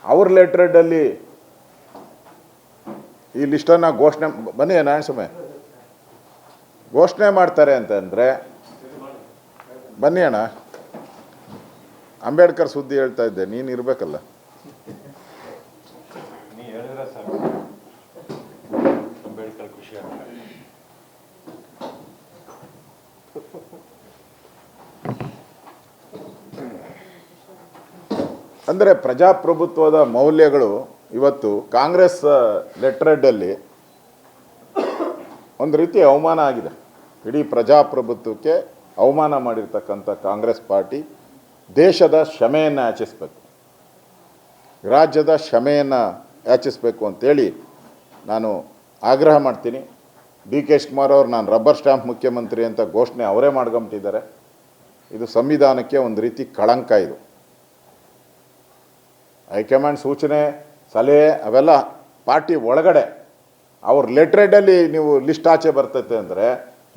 A: ಅವ್ರ ಲೆಟ್ರೆಡಲ್ಲಿ ಈ ಲಿಸ್ಟನ್ನು ಬನ್ನಿ ನಾರಾಯಣಸ್ವಾಮಿ ಘೋಷಣೆ ಮಾಡ್ತಾರೆ ಅಂತಂದರೆ, ಬನ್ನಿ ಅಣ್ಣ, ಅಂಬೇಡ್ಕರ್ ಸುದ್ದಿ ಹೇಳ್ತಾ ಇದ್ದೆ, ನೀನು ಇರಬೇಕಲ್ಲ. ಅಂದರೆ ಪ್ರಜಾಪ್ರಭುತ್ವದ ಮೌಲ್ಯಗಳು ಇವತ್ತು ಕಾಂಗ್ರೆಸ್ ಲೆಟ್ರೆಡಲ್ಲಿ ಒಂದು ರೀತಿ ಅವಮಾನ ಆಗಿದೆ. ಇಡೀ ಪ್ರಜಾಪ್ರಭುತ್ವಕ್ಕೆ ಅವಮಾನ ಮಾಡಿರ್ತಕ್ಕಂಥ ಕಾಂಗ್ರೆಸ್ ಪಾರ್ಟಿ ದೇಶದ ಕ್ಷಮೆಯನ್ನು ಯಾಚಿಸಬೇಕು, ರಾಜ್ಯದ ಕ್ಷಮೆಯನ್ನು ಯಾಚಿಸಬೇಕು ಅಂತೇಳಿ ನಾನು ಆಗ್ರಹ ಮಾಡ್ತೀನಿ. ಡಿ ಕೆ ಶಿವಕುಮಾರ್ ಅವರು ನಾನು ರಬ್ಬರ್ ಸ್ಟ್ಯಾಂಪ್ ಮುಖ್ಯಮಂತ್ರಿ ಅಂತ ಘೋಷಣೆ ಅವರೇ ಮಾಡ್ಕೊಂಬಿಟ್ಟಿದ್ದಾರೆ. ಇದು ಸಂವಿಧಾನಕ್ಕೆ ಒಂದು ರೀತಿ ಕಳಂಕ. ಇದು ಹೈಕಮಾಂಡ್ ಸೂಚನೆ, ಸಲಹೆ ಅವೆಲ್ಲ ಪಾರ್ಟಿ ಒಳಗಡೆ ಅವ್ರ ಲೆಟ್ರೆಡಲ್ಲಿ ನೀವು ಲಿಸ್ಟ್ ಆಚೆ ಬರ್ತೈತೆ ಅಂದರೆ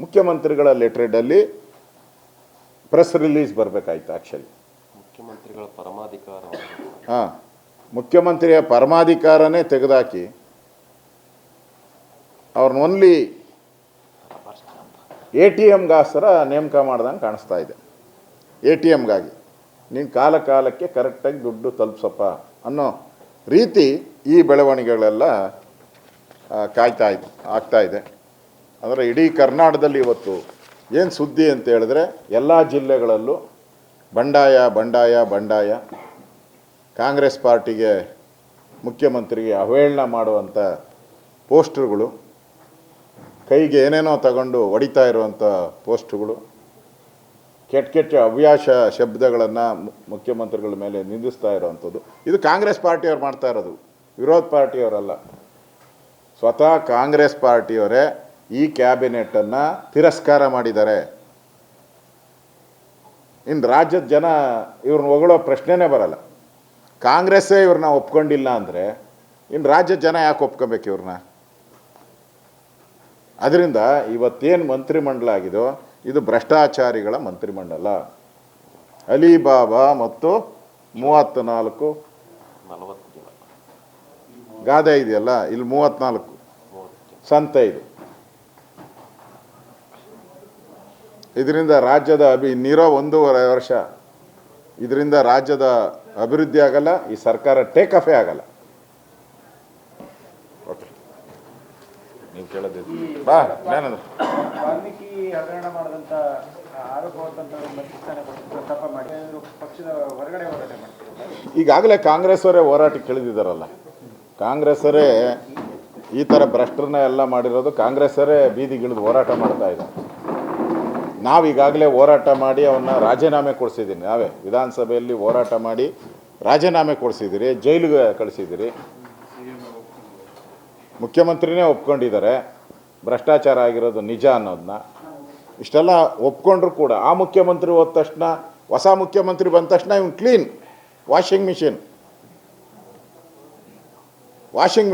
A: ಮುಖ್ಯಮಂತ್ರಿಗಳ ಲೆಟ್ರೆಡಲ್ಲಿ ಪ್ರೆಸ್ ರಿಲೀಸ್ ಬರಬೇಕಾಯ್ತು. ಆ್ಯಕ್ಚುಲಿ
B: ಮುಖ್ಯಮಂತ್ರಿಗಳ ಪರಮಾಧಿಕಾರ,
A: ಮುಖ್ಯಮಂತ್ರಿಯ ಪರಮಾಧಿಕಾರನೇ ತೆಗೆದುಹಾಕಿ ಅವ್ರನ್ನ ಓನ್ಲಿ ATMಗೋಸ್ಕರ ನೇಮಕ ಮಾಡ್ದಂಗೆ ಕಾಣಿಸ್ತಾ ಇದೆ. ATMಗಾಗಿ ನೀನು ಕಾಲಕ್ಕೆ ಕರೆಕ್ಟಾಗಿ ದುಡ್ಡು ತಲುಪಿಸಪ್ಪ ಅನ್ನೋ ರೀತಿ ಈ ಬೆಳವಣಿಗೆಗಳೆಲ್ಲ ಆಗ್ತಾ ಇದೆ. ಅಂದರೆ ಇಡೀ ಕರ್ನಾಟಕದಲ್ಲಿ ಇವತ್ತು ಏನು ಸುದ್ದಿ ಅಂತ ಹೇಳಿದ್ರೆ ಎಲ್ಲ ಜಿಲ್ಲೆಗಳಲ್ಲೂ ಬಂಡಾಯ ಕಾಂಗ್ರೆಸ್ ಪಾರ್ಟಿಗೆ ಮುಖ್ಯಮಂತ್ರಿಗೆ ಅವಹೇಳನ ಮಾಡುವಂಥ ಪೋಸ್ಟರ್ಗಳು, ಕೈಗೆ ಏನೇನೋ ತಗೊಂಡು ಹೊಡಿತಾ ಇರುವಂಥ ಪೋಸ್ಟ್ಗಳು, ಕೆಟ್ಟ ಹವ್ಯಾಸ ಶಬ್ದಗಳನ್ನು ಮುಖ್ಯಮಂತ್ರಿಗಳ ಮೇಲೆ ನಿಂದಿಸ್ತಾ ಇರೋವಂಥದ್ದು. ಇದು ಕಾಂಗ್ರೆಸ್ ಪಾರ್ಟಿಯವ್ರು ಮಾಡ್ತಾ ಇರೋದು, ವಿರೋಧ ಪಾರ್ಟಿಯವರಲ್ಲ. ಸ್ವತಃ ಕಾಂಗ್ರೆಸ್ ಪಾರ್ಟಿಯವರೇ ಈ ಕ್ಯಾಬಿನೆಟನ್ನು ತಿರಸ್ಕಾರ ಮಾಡಿದ್ದಾರೆ. ಇನ್ನು ರಾಜ್ಯದ ಜನ ಇವ್ರನ್ನ ಹೊಗಳೋ ಪ್ರಶ್ನೆನೇ ಬರಲ್ಲ. ಕಾಂಗ್ರೆಸ್ಸೇ ಇವ್ರನ್ನ ಒಪ್ಕೊಂಡಿಲ್ಲ ಅಂದರೆ ಇನ್ನು ರಾಜ್ಯದ ಜನ ಯಾಕೆ ಒಪ್ಕೊಬೇಕು ಇವ್ರನ್ನ? ಅದರಿಂದ ಇವತ್ತೇನು ಮಂತ್ರಿಮಂಡಲ ಆಗಿದೋ ಇದು ಭ್ರಷ್ಟಾಚಾರಿಗಳ ಮಂತ್ರಿಮಂಡಲ. ಅಲಿಬಾಬಾ ಮತ್ತು 34 ಗಾದೆ ಇದೆಯಲ್ಲ, ಇಲ್ಲಿ 34 ಸಂತೆ ಇದು. ಇದರಿಂದ ರಾಜ್ಯದ ಇನ್ನಿರೋ 1.5 ವರ್ಷ ಇದರಿಂದ ರಾಜ್ಯದ ಅಭಿವೃದ್ಧಿ ಆಗಲ್ಲ, ಈ ಸರ್ಕಾರ ಟೇಕ್ ಆಫೇ ಆಗಲ್ಲ. ಓಕೆ, ನೀವು ಕೇಳೋದು ಬಾ ಜ್ಞಾನಂದ್ರ.
C: ವಾಲ್ಮೀಕಿ ಹಗರಣ ಮಾಡಿದಂಥ ಆರೋಪವಂತ ಪ್ರಸ್ತಾಪ ಮಾಡಿ ಪಕ್ಷದ ಹೊರಗಡೆ ಹೋರಾಟ ಮಾಡ್ತಾರೆ.
A: ಈಗಾಗಲೇ ಕಾಂಗ್ರೆಸ್ಸವರೇ ಹೋರಾಟಕ್ಕೆ ಇಳಿದಿದ್ದಾರಲ್ಲ. ಕಾಂಗ್ರೆಸ್ಸರೇ ಈ ಥರ ಭ್ರಷ್ಟರನ್ನ ಎಲ್ಲ ಮಾಡಿರೋದು ಕಾಂಗ್ರೆಸ್ಸರೇ ಬೀದಿಗಿಳಿದು ಹೋರಾಟ ಮಾಡ್ತಾ ಇದೆ. ನಾವೀಗಾಗಲೇ ಹೋರಾಟ ಮಾಡಿ ಅವನ್ನ ರಾಜೀನಾಮೆ ಕೊಡಿಸಿದ್ದೀನಿ. ನಾವೇ ವಿಧಾನಸಭೆಯಲ್ಲಿ ಹೋರಾಟ ಮಾಡಿ ರಾಜೀನಾಮೆ ಕೊಡಿಸಿದ್ದೀರಿ, ಜೈಲಿಗೆ ಕಳಿಸಿದ್ದೀರಿ. ಮುಖ್ಯಮಂತ್ರಿನೇ ಒಪ್ಕೊಂಡಿದ್ದಾರೆ ಭ್ರಷ್ಟಾಚಾರ ಆಗಿರೋದು ನಿಜ ಅನ್ನೋದನ್ನ. ಇಷ್ಟೆಲ್ಲ ಒಪ್ಕೊಂಡ್ರು ಕೂಡ ಆ ಮುಖ್ಯಮಂತ್ರಿ ಹೋದ ತಕ್ಷಣ, ಹೊಸ ಮುಖ್ಯಮಂತ್ರಿ ಬಂದ ತಕ್ಷಣ ಇವ್ನು ಕ್ಲೀನ್ ವಾಷಿಂಗ್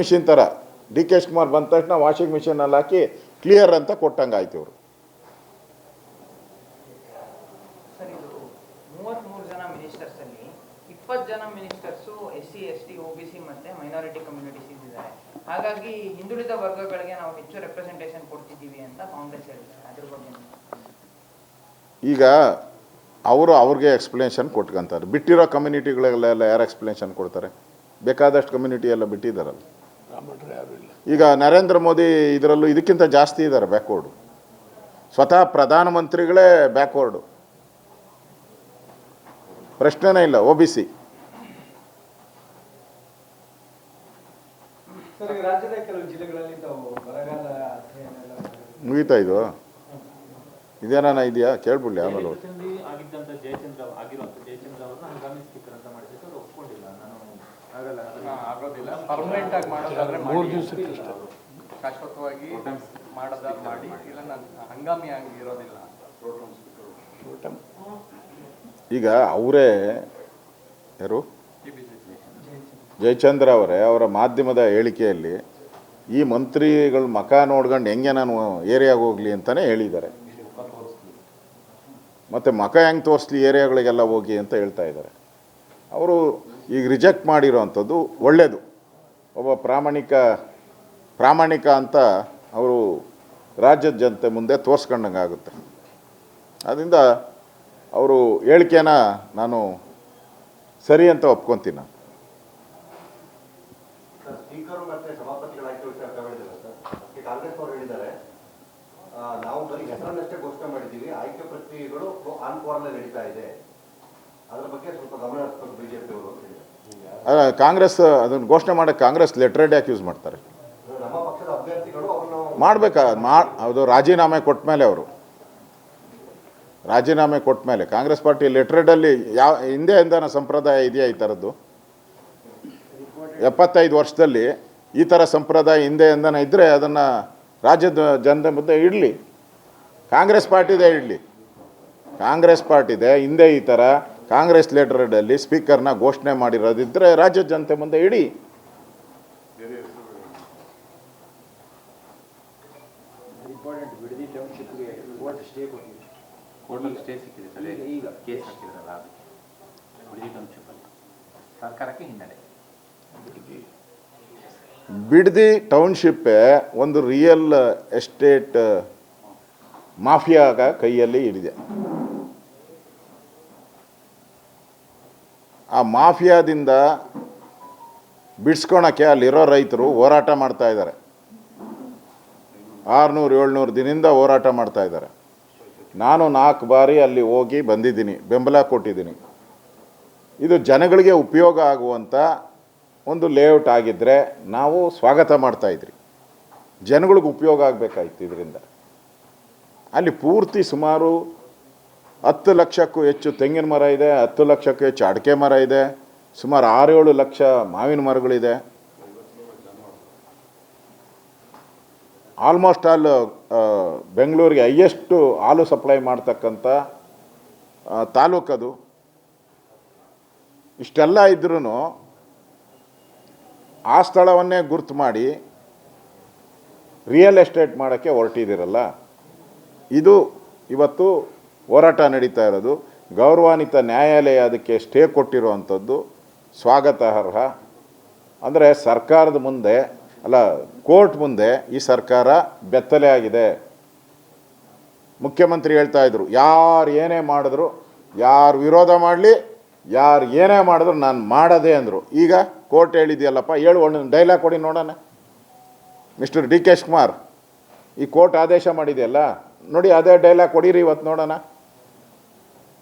A: ಮಿಷಿನ್ ಥರ ಡಿ ಕೆ ಶಿವಕುಮಾರ್ ಬಂದ ತಕ್ಷಣ ವಾಷಿಂಗ್ ಮಿಷಿನಲ್ಲಿ ಹಾಕಿ ಕ್ಲಿಯರ್ ಅಂತ ಕೊಟ್ಟಂಗೆ ಆಯ್ತು ಇವರು.
D: ಸರ್, ಇದು 33 ಜನ ಮಿನಿಸ್ಟರ್ಸ್ ಅಲ್ಲಿ 20 ಜನ ಮಿನಿಸ್ಟರ್ಸು SC ST OBC ಮತ್ತೆ ಮೈನಾರಿಟಿ ಕಮ್ಯುನಿಟೀಸ್ ಇದ್ದಾರೆ. ಹಾಗಾಗಿ ಹಿಂದುಳಿದ ವರ್ಗಗಳಿಗೆ ನಾವು ಹೆಚ್ಚು ರೆಪ್ರೆಸೆಂಟೇಷನ್ ಕೊಡ್ತಿದ್ದೀವಿ ಅಂತ ಕಾಂಗ್ರೆಸ್ ಹೇಳಿದ್ದಾರೆ. ಅದ್ರ ಬಗ್ಗೆ
A: ಈಗ ಅವ್ರಿಗೆ ಎಕ್ಸ್ಪ್ಲನೇಷನ್ ಕೊಟ್ಕೊಂತಾರೆ. ಬಿಟ್ಟಿರೋ ಕಮ್ಯುನಿಟಿಗಳೆಲ್ಲ ಯಾರು ಎಕ್ಸ್ಪ್ಲನೇಷನ್ ಕೊಡ್ತಾರೆ? ಬೇಕಾದಷ್ಟು ಕಮ್ಯುನಿಟಿ ಎಲ್ಲ ಬಿಟ್ಟಿದ್ದಾರಲ್ಲ. ಈಗ ನರೇಂದ್ರ ಮೋದಿ ಇದರಲ್ಲೂ ಇದಕ್ಕಿಂತ ಜಾಸ್ತಿ ಇದ್ದಾರೆ ಬ್ಯಾಕ್ವರ್ಡು. ಸ್ವತಃ ಪ್ರಧಾನಮಂತ್ರಿಗಳೇ ಬ್ಯಾಕ್ವರ್ಡು, ಪ್ರಶ್ನೆನೇ ಇಲ್ಲ. OBC
C: ರಾಜ್ಯದ ಕೆಲವು ಜಿಲ್ಲೆಗಳಲ್ಲಿ ಬರಗಾಲ
A: ಮುಗೀತಾ ಇದು ಇದೇನ ಇದೆಯಾ ಕೇಳ್ಬಿಡ್ಲಿ ಆಮೇಲೆ.
E: ಆಗಿದ್ದಂತ ಜಯಚಂದ್ರ ಅವರನ್ನ ಹಂಗಾಮಿ ಸ್ಪೀಕರ್ ಅಂತ ಮಾಡಿದ್ರೆ ಅವ್ರು ಒಪ್ಕೊಂಡಿಲ್ಲ. ನಾನು
F: ಆಗೋದಿಲ್ಲ. ಪರ್ಮನೆಂಟ್ ಆಗಿ ಮಾಡೋದಾದ್ರೆ 3 ದಿವಸಕ್ಕೆ ಶಾಶ್ವತವಾಗಿ ಮಾಡೋದಾದ್ರೆ ಮಾಡಿ, ಇಲ್ಲ ನಾನು ಹಂಗಾಮಿ ಆಗಿ ಇರೋದಿಲ್ಲ.
A: ಈಗ ಅವರೇ ಯಾರು ಜಯಚಂದ್ರ ಅವರೇ ಅವರ ಮಾಧ್ಯಮದ ಹೇಳಿಕೆಯಲ್ಲಿ ಈ ಮಂತ್ರಿಗಳ ಮಖ ನೋಡ್ಕೊಂಡು ಹೆಂಗೆ ನಾನು ಏರಿಯಾಗೆ ಹೋಗಲಿ ಅಂತಲೇ ಹೇಳಿದ್ದಾರೆ. ಮತ್ತು ಮಖ ಹೆಂಗೆ ತೋರಿಸ್ಲಿ ಏರಿಯಾಗಳಿಗೆಲ್ಲ ಹೋಗಿ ಅಂತ ಹೇಳ್ತಾ ಇದ್ದಾರೆ. ಅವರು ಈಗ ರಿಜೆಕ್ಟ್ ಮಾಡಿರೋವಂಥದ್ದು ಒಳ್ಳೆಯದು. ಒಬ್ಬ ಪ್ರಾಮಾಣಿಕ ಅಂತ ಅವರು ರಾಜ್ಯದ ಜನತೆ ಮುಂದೆ ತೋರಿಸ್ಕೊಂಡಂಗೆ ಆಗುತ್ತೆ. ಅದರಿಂದ ಅವರು ಹೇಳಿಕೆನ ನಾನು ಸರಿ ಅಂತ ಒಪ್ಕೊತೀನಿ. ನಾನು
G: ಸ್ಪೀಕರ್ ಮತ್ತೆ ಸಭಾಪತಿಗಳ ಆಯ್ಕೆ ವಿಚಾರ ಹೇಳಿದ್ದಾರೆ ಸರ್. ಕಾಂಗ್ರೆಸ್ ಅವರು ಹೇಳಿದ್ದಾರೆ, ನಾವು ಬರೀ ಹೆಸರನ್ನಷ್ಟೇ ಘೋಷಣೆ ಮಾಡಿದ್ದೀವಿ, ಆಯ್ಕೆ ಪ್ರಕ್ರಿಯೆಗಳು ಆನ್ ಕೋರಲ್ಲೇ ನಡೀತಾ ಇದೆ, ಅದ್ರ ಬಗ್ಗೆ ಸ್ವಲ್ಪ ಗಮನ ಹರಿಸಬೇಕು ಬಿಜೆಪಿ ಅವರು ಅಂತ ಹೇಳಿದ್ದಾರೆ.
A: ಕಾಂಗ್ರೆಸ್ ಅದನ್ನು ಘೋಷಣೆ ಮಾಡೋಕ್ಕೆ ಕಾಂಗ್ರೆಸ್ ಲೆಟ್ರೇಡ್ ಯಾಕೆ ಯೂಸ್ ಮಾಡ್ತಾರೆ?
G: ನಮ್ಮ ಪಕ್ಷದ ಅಭ್ಯರ್ಥಿಗಳು ಅವ್ರನ್ನ
A: ಮಾಡಬೇಕಾ? ಅದು ರಾಜೀನಾಮೆ ಕೊಟ್ಟ ಮೇಲೆ ಕಾಂಗ್ರೆಸ್ ಪಾರ್ಟಿ ಲೆಟ್ರೇಡಲ್ಲಿ ಹಿಂದೆಯಿಂದನ ಸಂಪ್ರದಾಯ ಇದೆಯಾ ಈ ಥರದ್ದು? 75 ವರ್ಷದಲ್ಲಿ ಈ ಥರ ಸಂಪ್ರದಾಯ ಹಿಂದೆಯಿಂದನ ಇದ್ದರೆ ಅದನ್ನು ರಾಜ್ಯದ ಜನತೆ ಮುಂದೆ ಇಡಲಿ. ಕಾಂಗ್ರೆಸ್ ಪಾರ್ಟಿದೆ ಹಿಂದೆ ಈ ಥರ ಕಾಂಗ್ರೆಸ್ ಲೆಟರ್ಡಲ್ಲಿ ಸ್ಪೀಕರ್ನ ಘೋಷಣೆ ಮಾಡಿರೋದಿದ್ದರೆ ರಾಜ್ಯದ ಜನತೆ ಮುಂದೆ ಇಡಿ.
E: ಕೋರ್ಟಲ್ಲಿ ಸ್ಟೇ ಸಿಕ್ಕಿದೆ ಸರ್. ಈಗ ಕೇಸ್ ಹಾಕಿದ್ರಲ್ಲ, ಬಿಡದಿ ಟೌನ್ಶಿಪ್ಪಲ್ಲಿ ಸರ್ಕಾರಕ್ಕೆ ಹಿನ್ನಡೆ.
A: ಬಿಡದಿ ಟೌನ್ಶಿಪ್ಪೇ ಒಂದು ರಿಯಲ್ ಎಸ್ಟೇಟ್ ಮಾಫಿಯಾಗ ಕೈಯಲ್ಲಿ ಹಿಡಿದೆ. ಆ ಮಾಫಿಯಾದಿಂದ ಬಿಡಿಸ್ಕೊಳಕ್ಕೆ ಅಲ್ಲಿರೋ ರೈತರು ಹೋರಾಟ ಮಾಡ್ತಾ ಇದ್ದಾರೆ. 600-700 ದಿನದಿಂದ ಹೋರಾಟ ಮಾಡ್ತಾ ಇದ್ದಾರೆ. ನಾನು 4 ಬಾರಿ ಅಲ್ಲಿ ಹೋಗಿ ಬಂದಿದ್ದೀನಿ, ಬೆಂಬಲ ಕೊಟ್ಟಿದ್ದೀನಿ. ಇದು ಜನಗಳಿಗೆ ಉಪಯೋಗ ಆಗುವಂಥ ಒಂದು ಲೇಔಟ್ ಆಗಿದ್ದರೆ ನಾವು ಸ್ವಾಗತ ಮಾಡ್ತಾಯಿದ್ರಿ. ಜನಗಳಿಗೆ ಉಪಯೋಗ ಆಗಬೇಕಾಯ್ತು ಇದರಿಂದ. ಅಲ್ಲಿ ಪೂರ್ತಿ ಸುಮಾರು 10 ಲಕ್ಷಕ್ಕೂ ಹೆಚ್ಚು ತೆಂಗಿನ ಮರ ಇದೆ, 10 ಲಕ್ಷಕ್ಕೂ ಹೆಚ್ಚು ಅಡಿಕೆ ಮರ ಇದೆ, ಸುಮಾರು 6-7 ಲಕ್ಷ ಮಾವಿನ ಮರಗಳಿದೆ. ಆಲ್ಮೋಸ್ಟ್ ಆಲ್ ಬೆಂಗಳೂರಿಗೆ ಹೈಯೆಸ್ಟು ಹಾಲು ಸಪ್ಲೈ ಮಾಡ್ತಕ್ಕಂಥ ತಾಲೂಕದು. ಇಷ್ಟೆಲ್ಲ ಇದ್ರೂ ಆ ಸ್ಥಳವನ್ನೇ ಗುರ್ತು ಮಾಡಿ ರಿಯಲ್ ಎಸ್ಟೇಟ್ ಮಾಡೋಕ್ಕೆ ಹೊರಟಿದ್ದೀರಲ್ಲ, ಇದು ಇವತ್ತು ಹೋರಾಟ ನಡೀತಾ ಇರೋದು. ಗೌರವಾನ್ವಿತ ನ್ಯಾಯಾಲಯ ಅದಕ್ಕೆ ಸ್ಟೇ ಕೊಟ್ಟಿರುವಂಥದ್ದು ಸ್ವಾಗತಾರ್ಹ. ಅಂದರೆ ಸರ್ಕಾರದ ಮುಂದೆ ಕೋರ್ಟ್ ಮುಂದೆ ಈ ಸರ್ಕಾರ ಬೆತ್ತಲೆ ಆಗಿದೆ. ಮುಖ್ಯಮಂತ್ರಿ ಹೇಳ್ತಾ ಇದ್ರು, ಯಾರು ಏನೇ ಮಾಡಿದ್ರು, ಯಾರು ವಿರೋಧ ಮಾಡಲಿ, ಯಾರು ಏನೇ ಮಾಡಿದ್ರು ನಾನು ಮಾಡೋದೇ ಅಂದರು. ಈಗ ಕೋರ್ಟ್ ಹೇಳಿದೆಯಲ್ಲಪ್ಪ, ಹೇಳು, ಒಂದು ಡೈಲಾಗ್ ಕೊಡಿ ನೋಡೋಣ. ಮಿಸ್ಟರ್ ಡಿ ಕೆ ಶಿವಕುಮಾರ್, ಈ ಕೋರ್ಟ್ ಆದೇಶ ಮಾಡಿದೆಯಲ್ಲ ನೋಡಿ, ಅದೇ ಡೈಲಾಗ್ ಕೊಡಿರಿ ಇವತ್ತು ನೋಡೋಣ.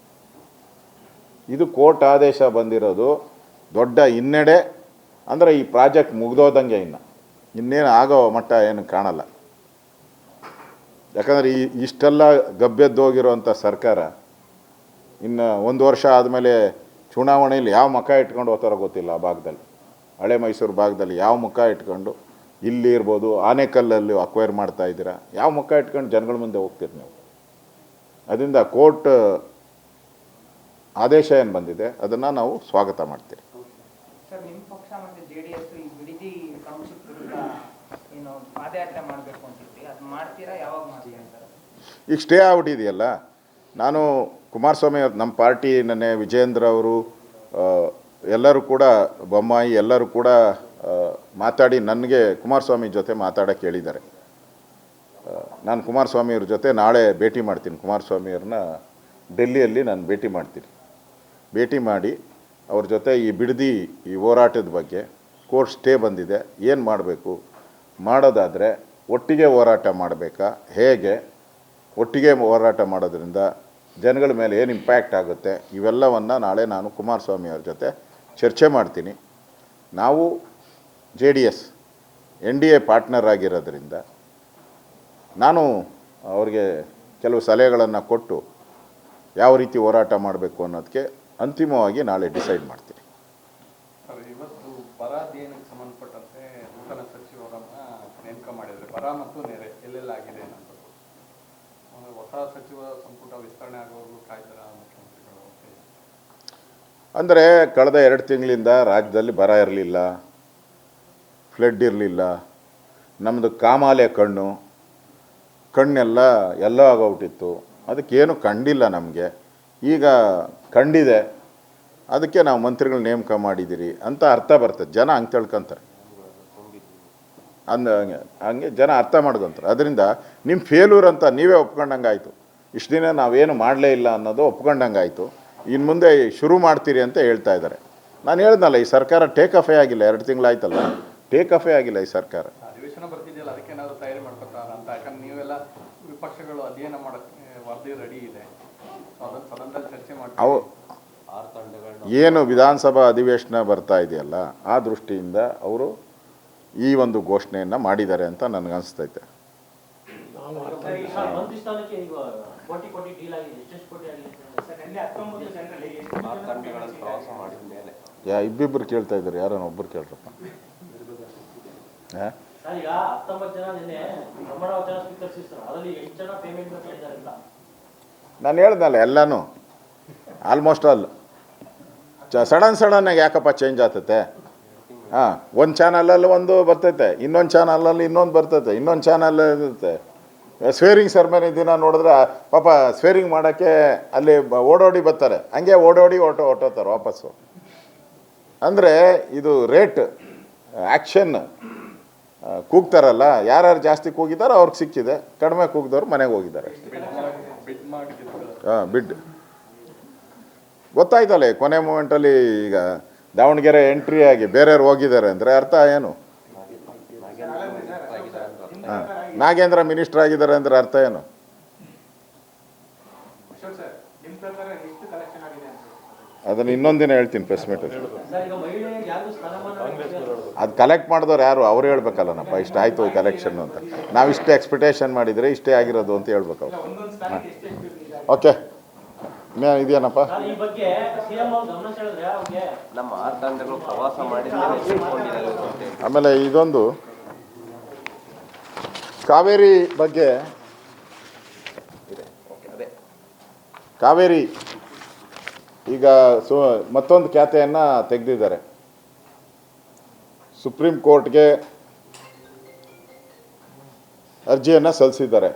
A: ಇದು ಕೋರ್ಟ್ ಆದೇಶ ಬಂದಿರೋದು ದೊಡ್ಡ ಹಿನ್ನಡೆ. ಅಂದರೆ ಈ ಪ್ರಾಜೆಕ್ಟ್ ಮುಗ್ದೋದಂಗೆ ಇನ್ನೇನು ಆಗೋ ಮಟ್ಟ ಏನು ಕಾಣಲ್ಲ. ಯಾಕಂದರೆ ಇಷ್ಟೆಲ್ಲ ಗಬ್ಬೆದ್ದೋಗಿರೋವಂಥ ಸರ್ಕಾರ ಇನ್ನು 1 ವರ್ಷ ಆದಮೇಲೆ ಚುನಾವಣೆಯಲ್ಲಿ ಯಾವ ಮುಖ ಇಟ್ಕೊಂಡು ಹೋಗ್ತಾರೋ ಗೊತ್ತಿಲ್ಲ. ಆ ಭಾಗದಲ್ಲಿ, ಹಳೆ ಮೈಸೂರು ಭಾಗದಲ್ಲಿ ಯಾವ ಮುಖ ಇಟ್ಕೊಂಡು, ಇಲ್ಲಿ ಇರ್ಬೋದು ಆನೇಕಲ್ಲಲ್ಲಿ ಅಕ್ವೈರ್ ಮಾಡ್ತಾ ಇದ್ದೀರಾ, ಯಾವ ಮುಖ ಇಟ್ಕೊಂಡು ಜನಗಳ ಮುಂದೆ ಹೋಗ್ತೀರಿ ನೀವು? ಅದರಿಂದ ಕೋರ್ಟ್ ಆದೇಶ ಏನು ಬಂದಿದೆ ಅದನ್ನು ನಾವು ಸ್ವಾಗತ ಮಾಡ್ತೀವಿ.
D: ಸರ್, ನಿಮ್ಮ ಪಕ್ಷ ಮತ್ತು JDS ಈ ಬಿಡದಿ ಟೌನ್ಶಿಪ್ ವಿರುದ್ಧ ಏನು ಪಾದಯಾತ್ರೆ ಮಾಡಬೇಕು ಅಂತಿದ್ರಿ, ಅದು ಮಾಡ್ತೀರಾ? ಯಾವಾಗ ಮಾಡ್ತೀರಾ ಸರ್?
A: ಈಗ ಸ್ಟೇ ಆಗ್ಬಿಟ್ಟಿದೆಯಲ್ಲ. ನಾನು ಕುಮಾರಸ್ವಾಮಿ ಅವ್ರು, ನಮ್ಮ ಪಾರ್ಟಿ ನೆನ್ನೆ ವಿಜೇಂದ್ರ ಅವರು ಎಲ್ಲರೂ ಕೂಡ, ಬೊಮ್ಮಾಯಿ ಎಲ್ಲರೂ ಕೂಡ ಮಾತಾಡಿ ನನಗೆ ಕುಮಾರಸ್ವಾಮಿ ಜೊತೆ ಮಾತಾಡೋಕ್ಕೆ ಹೇಳಿದ್ದಾರೆ. ನಾನು ಕುಮಾರಸ್ವಾಮಿಯವ್ರ ಜೊತೆ ನಾಳೆ ಭೇಟಿ ಮಾಡ್ತೀನಿ. ಕುಮಾರಸ್ವಾಮಿಯವ್ರನ್ನ ಡೆಲ್ಲಿಯಲ್ಲಿ ನಾನು ಭೇಟಿ ಮಾಡ್ತೀನಿ. ಭೇಟಿ ಮಾಡಿ ಅವ್ರ ಜೊತೆ ಈ ಬಿಡದಿ ಈ ಹೋರಾಟದ ಬಗ್ಗೆ, ಕೋರ್ಟ್ ಸ್ಟೇ ಬಂದಿದೆ, ಏನು ಮಾಡಬೇಕು, ಮಾಡೋದಾದರೆ ಒಟ್ಟಿಗೆ ಹೋರಾಟ ಮಾಡಬೇಕಾ, ಹೇಗೆ ಒಟ್ಟಿಗೆ ಹೋರಾಟ ಮಾಡೋದ್ರಿಂದ ಜನಗಳ ಮೇಲೆ ಏನು ಇಂಪ್ಯಾಕ್ಟ್ ಆಗುತ್ತೆ, ಇವೆಲ್ಲವನ್ನು ನಾಳೆ ನಾನು ಕುಮಾರಸ್ವಾಮಿಯವ್ರ ಜೊತೆ ಚರ್ಚೆ ಮಾಡ್ತೀನಿ. ನಾವು JDS NDA ಪಾರ್ಟ್ನರ್ ಆಗಿರೋದ್ರಿಂದ ನಾನು ಅವ್ರಿಗೆ ಕೆಲವು ಸಲಹೆಗಳನ್ನು ಕೊಟ್ಟು ಯಾವ ರೀತಿ ಹೋರಾಟ ಮಾಡಬೇಕು ಅನ್ನೋದಕ್ಕೆ ಅಂತಿಮವಾಗಿ ನಾಳೆ ಡಿಸೈಡ್ ಮಾಡ್ತೀನಿ.
F: ಸರ್, ಇವತ್ತು ಬರ ಅಧ್ಯಯನಕ್ಕೆ ಸಂಬಂಧಪಟ್ಟಂತೆ ನೂತನ ಸಚಿವರನ್ನು ನೇಮಕ ಮಾಡಿದರೆ ಬರ ಮತ್ತು ನೆರೆ ಎಲ್ಲೆಲ್ಲಾಗಿದೆ ಅನ್ನೋದು ಹೊಸ ಸಚಿವ ಸಂಪುಟ ವಿಸ್ತರಣೆ ಆಗೋವರೆಗೂ ಕಾಯ್ತಾರ ಮುಖ್ಯಮಂತ್ರಿಗಳು?
A: ಅಂದರೆ ಕಳೆದ 2 ತಿಂಗಳಿಂದ ರಾಜ್ಯದಲ್ಲಿ ಬರ ಇರಲಿಲ್ಲ, ಫ್ಲಡ್ ಇರಲಿಲ್ಲ, ನಮ್ಮದು ಕಾಮಾಲೆ ಕಣ್ಣೆಲ್ಲ ಎಲ್ಲ ಆಗೋಗ್ಬಿಟ್ಟಿತ್ತು. ಅದಕ್ಕೇನು ಕಂಡಿಲ್ಲ ನಮಗೆ. ಈಗ ಕಂಡಿದೆ, ಅದಕ್ಕೆ ನಾವು ಮಂತ್ರಿಗಳು ನೇಮಕ ಮಾಡಿದ್ದೀರಿ ಅಂತ ಅರ್ಥ ಬರ್ತದೆ. ಜನ ಹಂಗೆ ತಿಳ್ಕೊಂತಾರೆ, ಹಂಗೆ ಜನ ಅರ್ಥ ಮಾಡ್ಕೊಂತಾರೆ. ಅದರಿಂದ ನಿಮ್ಮ ಫೇಲ್ಯೂರ್ ಅಂತ ನೀವೇ ಒಪ್ಕೊಂಡಂಗೆ ಆಯಿತು. ಇಷ್ಟು ದಿನ ನಾವೇನು ಮಾಡಲೇ ಇಲ್ಲ ಅನ್ನೋದು ಒಪ್ಕೊಂಡಂಗೆ ಆಯಿತು. ಇನ್ನು ಮುಂದೆ ಶುರು ಮಾಡ್ತೀರಿ ಅಂತ ಹೇಳ್ತಾ ಇದ್ದಾರೆ. ನಾನು ಹೇಳ್ದಲ್ಲ, ಈ ಸರ್ಕಾರ ಟೇಕ್ ಆಫೇ ಆಗಿಲ್ಲ. 2 ತಿಂಗಳಾಯ್ತಲ್ಲ, ಟೇಕ್ ಆಫೇ ಆಗಿಲ್ಲ ಈ ಸರ್ಕಾರ.
F: ಅಧಿವೇಶನ ಬರ್ತಿದೆಯಲ್ಲ, ಅದಕ್ಕೆ ಏನಾದರೂ ತಯಾರಿ ಮಾಡ್ಕೊತಾರ ಅಂತ? ಯಾಕಂದ್ರೆ ನೀವೆಲ್ಲ ವಿಪಕ್ಷಗಳು ಅಧ್ಯಯನ ಮಾಡೋಕ್ಕೆ ವರದಿ ರೆಡಿ ಇದೆ, ಅದನ್ನು ಸದನದಲ್ಲಿ ಚರ್ಚೆ ಮಾಡ್ತೀವಿ.
A: ಅವು
B: 6 ತಂಡಗಳನ್ನ
A: ಏನು ವಿಧಾನಸಭಾ ಅಧಿವೇಶನ ಬರ್ತಾ ಇದೆಯಲ್ಲ, ಆ ದೃಷ್ಟಿಯಿಂದ ಅವರು ಈ ಒಂದು ಘೋಷಣೆಯನ್ನು ಮಾಡಿದ್ದಾರೆ ಅಂತ ನನಗನ್ನಿಸ್ತೈತೆ.
B: 6 ತಂಡಗಳ ಪ್ರವಾಸ ಮಾಡಿದ ಮೇಲೆ
A: ಇಬ್ಬಿಬ್ಬರು ಕೇಳ್ತಾ ಇದ್ದಾರೆ, ಯಾರನ್ನ ಒಬ್ಬರು ಕೇಳ್ರಪ್ಪ. ಹಾಂ,
H: ಈಗ 19 ಜನ ನಿನ್ನೆ ಪ್ರಮಾಣ ವಚನ ಸ್ವೀಕರಿಸಿದ್ರು, ಅದರಲ್ಲಿ 8 ಜನ ಪೇಮೆಂಟ್ ಮಾಡಿದ್ದಾರೆ ಅಂತ
A: ನಾನು ಹೇಳ್ದಲ್ಲ, ಎಲ್ಲನೂ ಆಲ್ಮೋಸ್ಟ್ ಆಲ್ ಸಡನ್ನಾಗಿ ಯಾಕಪ್ಪ ಚೇಂಜ್ ಆಗ್ತೈತೆ. ಹಾಂ, ಒಂದು ಚಾನಲಲ್ಲಿ ಒಂದು ಬರ್ತೈತೆ, ಇನ್ನೊಂದು ಚಾನಲಲ್ಲಿ ಇನ್ನೊಂದು ಬರ್ತೈತೆ, ಇನ್ನೊಂದು ಚಾನಲ್ ಇರುತ್ತೆ. ಸ್ವೇರಿಂಗ್ ಸೆರೆಮನಿ ದಿನ ನೋಡಿದ್ರೆ ಪಾಪ ಸ್ವೇರಿಂಗ್ ಮಾಡೋಕ್ಕೆ ಅಲ್ಲಿ ಓಡೋಡಿ ಬರ್ತಾರೆ, ಹಂಗೆ ಓಡೋಡಿ ಹೊಟ್ಟೋತಾರೆ ವಾಪಸ್ಸು. ಅಂದರೆ ಇದು ರೇಟ್ ಆ್ಯಕ್ಷನ್ ಕೂಗ್ತಾರಲ್ಲ, ಯಾರ್ಯಾರು ಜಾಸ್ತಿ ಕೂಗಿದಾರೋ ಅವ್ರಿಗೆ ಸಿಕ್ಕಿದೆ, ಕಡಿಮೆ ಕೂಗಿದವ್ರು ಮನೆಗೆ ಹೋಗಿದ್ದಾರೆ. ಹಾಂ, ಬಿಡ್ ಗೊತ್ತಾಯ್ತಲ್ಲ. ಕೊನೆ ಮೂಮೆಂಟಲ್ಲಿ ಈಗ ದಾವಣಗೆರೆ ಎಂಟ್ರಿ ಆಗಿ ಬೇರೆಯವ್ರು ಹೋಗಿದ್ದಾರೆ ಅಂದರೆ ಅರ್ಥ ಏನು? ಹಾಂ, ನಾಗೇಂದ್ರ ಮಿನಿಸ್ಟರ್ ಆಗಿದ್ದಾರೆ ಅಂದರೆ ಅರ್ಥ ಏನು? ಅದನ್ನು ಇನ್ನೊಂದು ದಿನ ಹೇಳ್ತೀನಿ ಪ್ರೆಸ್ ಮೀಟಲ್ಲಿ.
H: ಸರ್, ಈಗ ಮಹಿಳೆಯರಿಗೆ ಯಾರು ಸ್ಥಾನಮಾನ
A: ಅದು ಕಲೆಕ್ಟ್ ಮಾಡಿದವ್ರು ಯಾರು ಅವ್ರು ಹೇಳ್ಬೇಕಲ್ಲನಪ್ಪ, ಇಷ್ಟು ಆಯಿತು ಈ ಕಲೆಕ್ಷನ್ ಅಂತ. ನಾವು ಇಷ್ಟೇ ಎಕ್ಸ್ಪೆಕ್ಟೇಷನ್ ಮಾಡಿದರೆ ಇಷ್ಟೇ ಆಗಿರೋದು ಅಂತ ಹೇಳ್ಬೇಕು ಅವ್ರು. ಹಾಂ, ಓಕೆ, ಇನ್ನೇನು ಇದೆಯೇನಪ್ಪ?
H: ಈ ಬಗ್ಗೆ ಸಿಎಂ ಅವರು ಗಮನ ಸೆಳೆದ್ರೆ ಅವ್ರಿಗೆ
B: ನಮ್ಮ 6 ತಂಡಗಳು ಪ್ರವಾಸ ಮಾಡಿದ ಮೇಲೆ ತಿಳ್ಕೊಂಡಿದ್ದಾರೆ ಅಂತ.
A: ಆಮೇಲೆ ಇದೊಂದು ಕಾವೇರಿ ಬಗ್ಗೆ,
B: ಅದೇ
A: ಕಾವೇರಿ ಈಗ ಮತ್ತೊಂದು ಖ್ಯಾತೆಯನ್ನು ತೆಗೆದಿದ್ದಾರೆ. ಸುಪ್ರೀಂ ಕೋರ್ಟ್ಗೆ ಅರ್ಜಿಯನ್ನು ಸಲ್ಲಿಸಿದ್ದಾರೆ.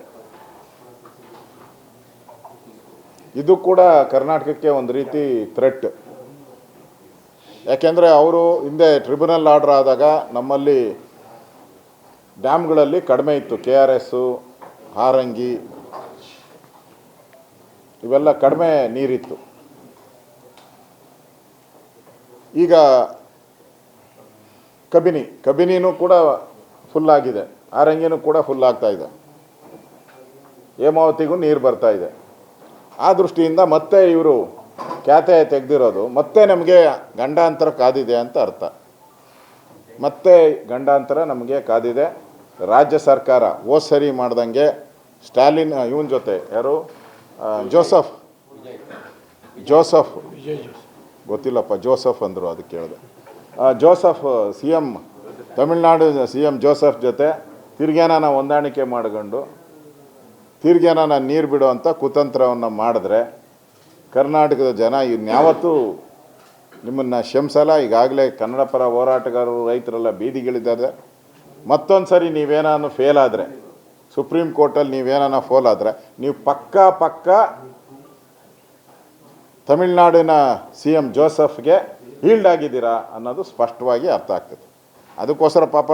A: ಇದು ಕೂಡ ಕರ್ನಾಟಕಕ್ಕೆ ಒಂದು ರೀತಿ ಥ್ರೆಟ್. ಯಾಕೆಂದರೆ ಅವರು ಹಿಂದೆ ಟ್ರಿಬ್ಯುನಲ್ ಆರ್ಡರ್ ಆದಾಗ ನಮ್ಮಲ್ಲಿ ಡ್ಯಾಮ್ಗಳಲ್ಲಿ ಕಡಿಮೆ ಇತ್ತು, KRS, ಹಾರಂಗಿ ಇವೆಲ್ಲ ಕಡಿಮೆ ನೀರಿತ್ತು. ಈಗ ಕಬಿನಿನೂ ಕೂಡ ಫುಲ್ ಆಗಿದೆ, ಹಾರಂಗಿನೂ ಕೂಡ ಫುಲ್ ಆಗ್ತಾ ಇದೆ, ಹೇಮಾವತಿಗೂ ನೀರು ಬರ್ತಾ ಇದೆ. ಆ ದೃಷ್ಟಿಯಿಂದ ಮತ್ತೆ ಇವರು ಖ್ಯಾತೆ ತೆಗೆದಿರೋದು ಮತ್ತೆ ನಮಗೆ ಗಂಡಾಂತರ ಕಾದಿದೆ ಅಂತ ಅರ್ಥ. ಮತ್ತೆ ಗಂಡಾಂತರ ನಮಗೆ ಕಾದಿದೆ. ರಾಜ್ಯ ಸರ್ಕಾರ ಹೋದ ಸರಿ ಮಾಡ್ದಂಗೆ ಸ್ಟಾಲಿನ್ ಇವನ ಜೊತೆ ಯಾರು ಜೋಸಫ್ ಗೊತ್ತಿಲ್ಲಪ್ಪ, ಜೋಸಫ್ ಅಂದರು, ಅದಕ್ಕೆ ಕೇಳಿದೆ. Joseph CM Tamil Nadu CM Joseph ಜೊತೆ ತಿರ್ಗೇನ ಹೊಂದಾಣಿಕೆ ಮಾಡ್ಕೊಂಡು ತಿರ್ಗೇನ ನೀರು ಬಿಡುವಂಥ ಕುತಂತ್ರವನ್ನು ಮಾಡಿದ್ರೆ ಕರ್ನಾಟಕದ ಜನ ಇನ್ಯಾವತ್ತೂ ನಿಮ್ಮನ್ನು ಕ್ಷಮಿಸಲ್ಲ. ಈಗಾಗಲೇ ಕನ್ನಡ ಪರ ಹೋರಾಟಗಾರರು, ರೈತರೆಲ್ಲ ಬೀದಿಗಿಳಿದ್ದಾರೆ. ಮತ್ತೊಂದು ಸರಿ ನೀವೇನಾನು ಫೇಲ್ ಆದರೆ, ಸುಪ್ರೀಂ ಕೋರ್ಟಲ್ಲಿ ನೀವೇನಾನ ಫೇಲ್ ಆದರೆ, ನೀವು ಪಕ್ಕ ತಮಿಳ್ನಾಡಿನ CM ಜೋಸಫ್ಗೆ ಹೀಲ್ಡ್ ಆಗಿದ್ದೀರಾ ಅನ್ನೋದು ಸ್ಪಷ್ಟವಾಗಿ ಅರ್ಥ ಆಗ್ತದೆ. ಅದಕ್ಕೋಸ್ಕರ ಪಾಪ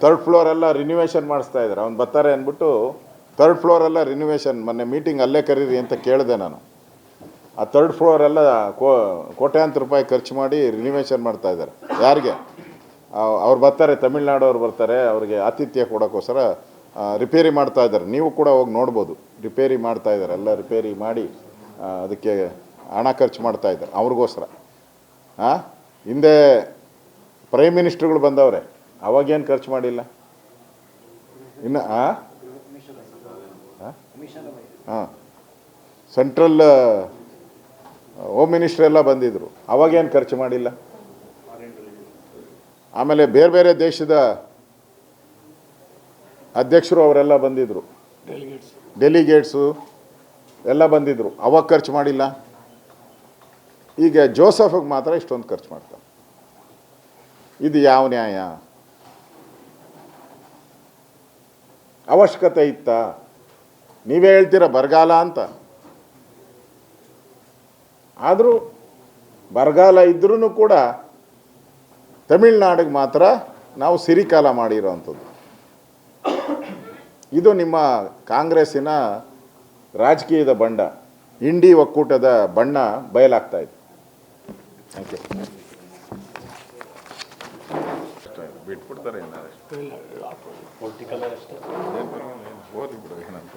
A: 3rd ಫ್ಲೋರೆಲ್ಲ ರಿನ್ಯೂವೇಷನ್ ಮಾಡಿಸ್ತಾ ಇದ್ದಾರೆ. ಅವ್ನು ಬರ್ತಾರೆ ಅಂದ್ಬಿಟ್ಟು 3rd ಫ್ಲೋರೆಲ್ಲ ರಿನ್ಯೂವೇಷನ್, ಮೊನ್ನೆ ಮೀಟಿಂಗ್ ಅಲ್ಲೇ ಕರೀರಿ ಅಂತ ಕೇಳಿದೆ ನಾನು. ಆ 3rd ಫ್ಲೋರೆಲ್ಲ ಕೋಟ್ಯಾಂತರ ರೂಪಾಯಿ ಖರ್ಚು ಮಾಡಿ ರಿನ್ಯೂವೇಷನ್ ಮಾಡ್ತಾ ಇದ್ದಾರೆ. ಯಾರಿಗೆ? ಅವ್ರು ಬರ್ತಾರೆ, ತಮಿಳ್ನಾಡವ್ರು ಬರ್ತಾರೆ, ಅವ್ರಿಗೆ ಆತಿಥ್ಯ ಕೊಡೋಕ್ಕೋಸ್ಕರ ರಿಪೇರಿ ಮಾಡ್ತಾ ಇದ್ದಾರೆ. ನೀವು ಕೂಡ ಹೋಗಿ ನೋಡ್ಬೋದು, ರಿಪೇರಿ ಮಾಡ್ತಾ ಇದ್ದಾರೆ. ಎಲ್ಲ ರಿಪೇರಿ ಮಾಡಿ ಅದಕ್ಕೆ ಹಣ ಖರ್ಚು ಮಾಡ್ತಾ ಇದ್ದಾರೆ ಅವ್ರಿಗೋಸ್ಕರ. ಹಿಂದೆ ಪ್ರೈಮ್ ಮಿನಿಸ್ಟ್ರುಗಳು ಬಂದವ್ರೆ, ಅವಾಗೇನು ಖರ್ಚು ಮಾಡಿಲ್ಲ. ಇನ್ನು ಸೆಂಟ್ರಲ್ ಹೋಮ್ ಮಿನಿಸ್ಟ್ರ್ ಎಲ್ಲ ಬಂದಿದ್ದರು, ಅವಾಗೇನು ಖರ್ಚು ಮಾಡಿಲ್ಲ. ಆಮೇಲೆ ಬೇರೆ ಬೇರೆ ದೇಶದ ಅಧ್ಯಕ್ಷರು ಅವರೆಲ್ಲ ಬಂದಿದ್ದರು, ಡೆಲಿಗೇಟ್ಸು ಎಲ್ಲ ಬಂದಿದ್ದರು, ಅವಾಗ ಖರ್ಚು ಮಾಡಿಲ್ಲ. ಈಗ ಜೋಸಫಿಗೆ ಮಾತ್ರ ಇಷ್ಟೊಂದು ಖರ್ಚು ಮಾಡ್ತಾರೆ. ಇದು ಯಾವ ನ್ಯಾಯ? ಅವಶ್ಯಕತೆ ಇತ್ತಾ? ನೀವೇ ಹೇಳ್ತೀರ ಬರಗಾಲ ಅಂತ. ಆದರೂ ಬರಗಾಲ ಇದ್ರೂ ಕೂಡ ತಮಿಳ್ನಾಡಿಗೆ ಮಾತ್ರ ನಾವು ಸಿರಿಕಾಲ ಮಾಡಿರೋವಂಥದ್ದು. ಇದು ನಿಮ್ಮ ಕಾಂಗ್ರೆಸ್ಸಿನ ರಾಜಕೀಯದ ಬಣ್ಣ, ಇಂಡಿ ಒಕ್ಕೂಟದ ಬಣ್ಣ ಬಯಲಾಗ್ತಾ ಇದೆ. Thank you. ಬಿಟ್ಬಿಡ್ತಾರೆ, ಓದಿ ಬಿಡು ಏನಂತ.